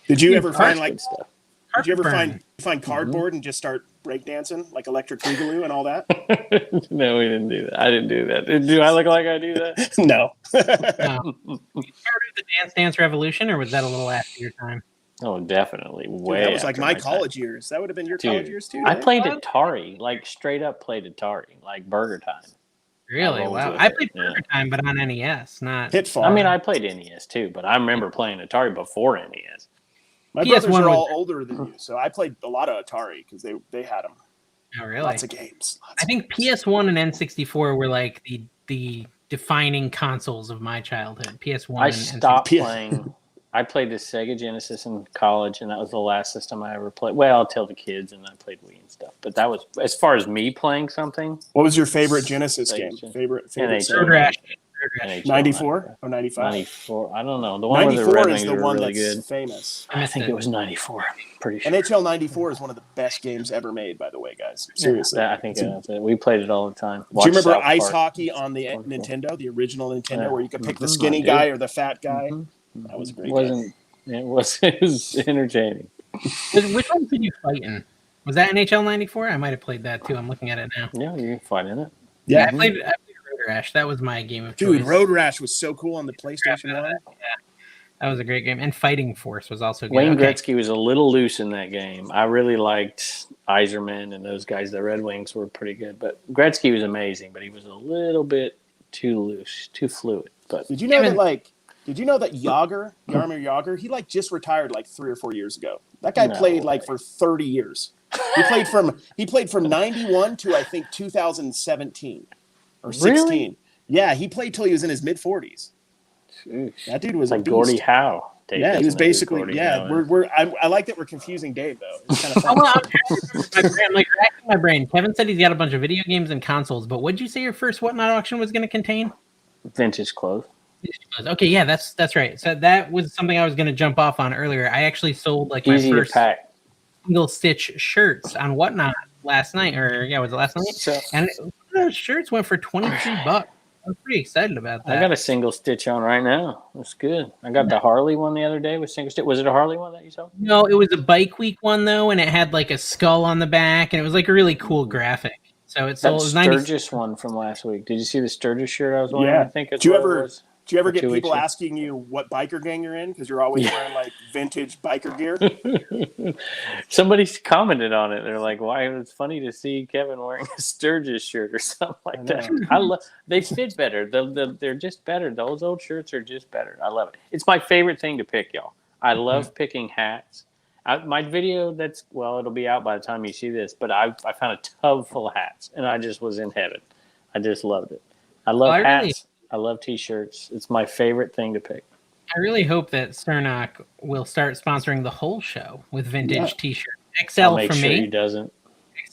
Did you ever find stuff? Did you ever find cardboard and just start breakdancing like Electric Boogaloo and all that? No, we didn't do that. I didn't do that. Do I look like I do that? No. You started the Dance Revolution, or was that a little after your time? Oh, definitely. Way. That was like my college years. That would have been your college years too. I played Atari, like straight up played Atari, like Burger Time. Really? Wow. I played Burger Time, but on NES, not Pitfall. I mean, I played NES too, but I remember playing Atari before NES. My brothers are all older than you, so I played a lot of Atari because they had them. Oh, really? Lots of games. I think PS1 and N64 were like the defining consoles of my childhood. PS1. I stopped playing. I played the Sega Genesis in college, and that was the last system I ever played. Well, till the kids, and I played Wii and stuff. But that was as far as me playing something. What was your favorite Genesis game? Favorite Arbitrage. 94 or 95? 94. I don't know. The one with the Red Wings were really good. Famous. I think it was 94. Pretty sure. NHL 94 is one of the best games ever made, by the way, guys. Seriously. Yeah, I think that's it. We played it all the time. Do you remember Ice Hockey on the Nintendo, the original Nintendo, where you could pick the skinny guy or the fat guy? That was a great game. It was entertaining. Which one did you fight in? Was that NHL 94? I might have played that too. I'm looking at it now. Yeah, you can fight in it. Yeah, I played Road Rash. That was my game of choice. Dude, Road Rash was so cool on the PlayStation 1. Yeah, that was a great game. And Fighting Force was also good. Wayne Gretzky was a little loose in that game. I really liked Yzerman and those guys. The Red Wings were pretty good. But Gretzky was amazing, but he was a little bit too loose, too fluid. But Did you know that Jaromir Jagr, he just retired 3 or 4 years ago. That guy played for 30 years. He played from 91 to I think 2017 or 16. Really? Yeah, he played till he was in his mid 40s. That dude was like Gordie Howe. Yeah, he was basically. I like that we're confusing Dave though. It's kind of fun. I'm racking my brain. Kevin said he's got a bunch of video games and consoles, but what did you say your first whatnot auction was going to contain? Vintage clothes. Okay, yeah, that's right. So that was something I was going to jump off on earlier. I actually sold my first single stitch shirts on Whatnot last night, was it last night? And those shirts went for $23. I'm pretty excited about that. I got a single stitch on right now. That's good. I got the Harley one the other day with single stitch. Was it a Harley one that you sold? No, it was a Bike Week one though, and it had a skull on the back, and it was a really cool graphic. So it That sold. It was 90. Sturgis one from last week. Did you see the Sturgis shirt I was wearing? Yeah. I think it's Do you what it ever was. do you ever get 2 weeks people ago. asking you what biker gang you're in because you're always wearing like vintage biker gear? Somebody's commented on it. They're like, "Why? It's funny to see Kevin wearing a Sturgis shirt or something like that." I love. They fit better. They're just better. Those old shirts are just better. I love it. It's my favorite thing to pick, y'all. I love picking hats. My video it'll be out by the time you see this. But I found a tub full of hats, and I just was in heaven. I just loved it. I love hats. I love t-shirts. It's my favorite thing to pick. I really hope that Cernock will start sponsoring the whole show with vintage t-shirts. XL I'll make for sure me. he doesn't.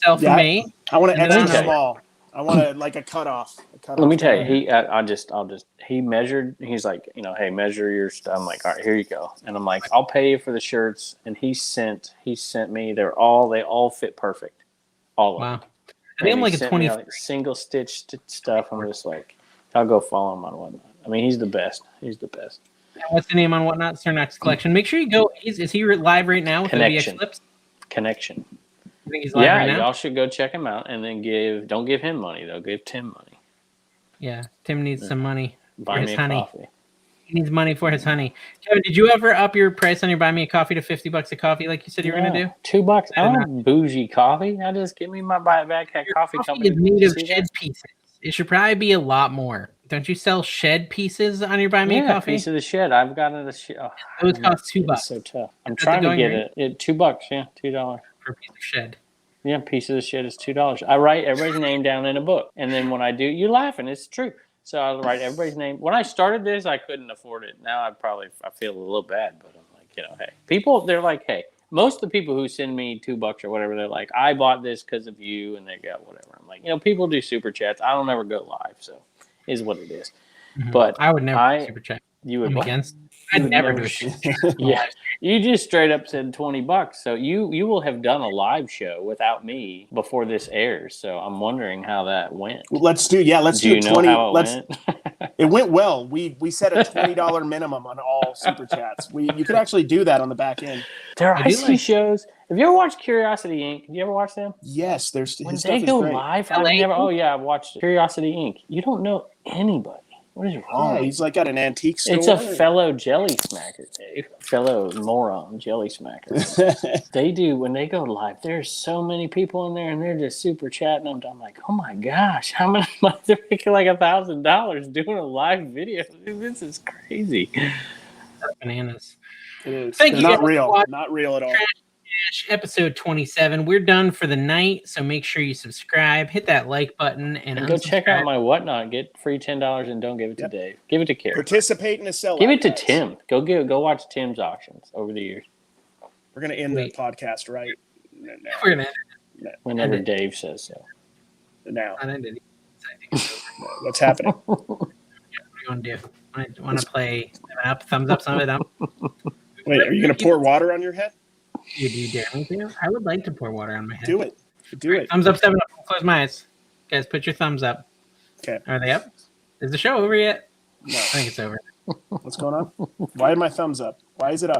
XL for me. I want an And then extra I'll- small. I want like a cutoff. Let me tell you, he measured. He's like, hey, measure your stuff. I'm like, all right, here you go. And I'm like, I'll pay you for the shirts. And he sent me. They all fit perfect. All of them. Wow. I think I'm like a 20. Single stitched stuff. I'm just like, I'll go follow him on Whatnot. I mean, he's the best. He's the best. What's the name on Whatnot? Cernock's Collection. Make sure you go. Is he live right now with Connection. the VX Clips? Connection. I think he's live right now. Y'all should go check him out and then don't give him money though. Give Tim money. Yeah, Tim needs some money Buy for me his a honey. coffee. He needs money for his honey. Kevin, did you ever up your price on your buy me a coffee to $50 a coffee like you said you were going to do? $2. I don't have bougie coffee. I just give me my backpack coffee company. Is made of See shed that? pieces. It should probably be a lot more. Don't you sell shed pieces on your buy me a coffee? Piece of the shed. I've got it. Those cost $2. It's so tough. I'm Is that trying the to going get rate? it. $2. Yeah, $2. For a piece of shed. Yeah, piece of the shit is $2. I write everybody's name down in a book, and then when I do, you're laughing. It's true. So I write everybody's name. When I started this, I couldn't afford it. Now I feel a little bad, but I'm like, hey, people. They're like, hey, most of the people who send me $2 or whatever, they're like, I bought this because of you, and they got whatever. I'm like, people do super chats. I don't ever go live, so is what it is. Mm-hmm. But I would never do super chat. You would I'm what? against. I'd never do it. Yeah, you just straight up said $20. So you will have done a live show without me before this airs. So I'm wondering how that went. Let's do you know 20. How it went? It went well. We set a $20 minimum on all super chats. You could actually do that on the back end. There are IC shows. Have you ever watched Curiosity Inc? Have you ever watched them? Yes, there's when they go live. I've watched Curiosity Inc. You don't know anybody. What is wrong? Yeah, he's like got an antique store. It's a fellow jelly smacker, Dave. Fellow moron jelly smacker. They do when they go live. There's so many people in there, and they're just super chatting. I'm like, oh my gosh, how many? They're making like $1,000 doing a live video. Dude, this is crazy. That's bananas. It is. Thank you. Not real. Not real at all. Episode 27. We're done for the night, so make sure you subscribe, hit that like button, and go check out my Whatnot. Get free $10 and don't give it to Dave. Give it to Cary. Participate in a sellout. Give it to Tim. Go watch Tim's auctions over the years. We're gonna end the podcast right now. We're gonna whenever Dave says so. Now. What's What happening? do you want to do? Want to play up, thumbs up, thumbs down? Wait, are you gonna pour water on your head? Do you dare me to? I would like to pour water on my head. Do it. Do it. Thumbs up, 7 up. I'll close my eyes. Guys, put your thumbs up. Okay. Are they up? Is the show over yet? No. I think it's over. What's going on? Why are my thumbs up? Why is it up?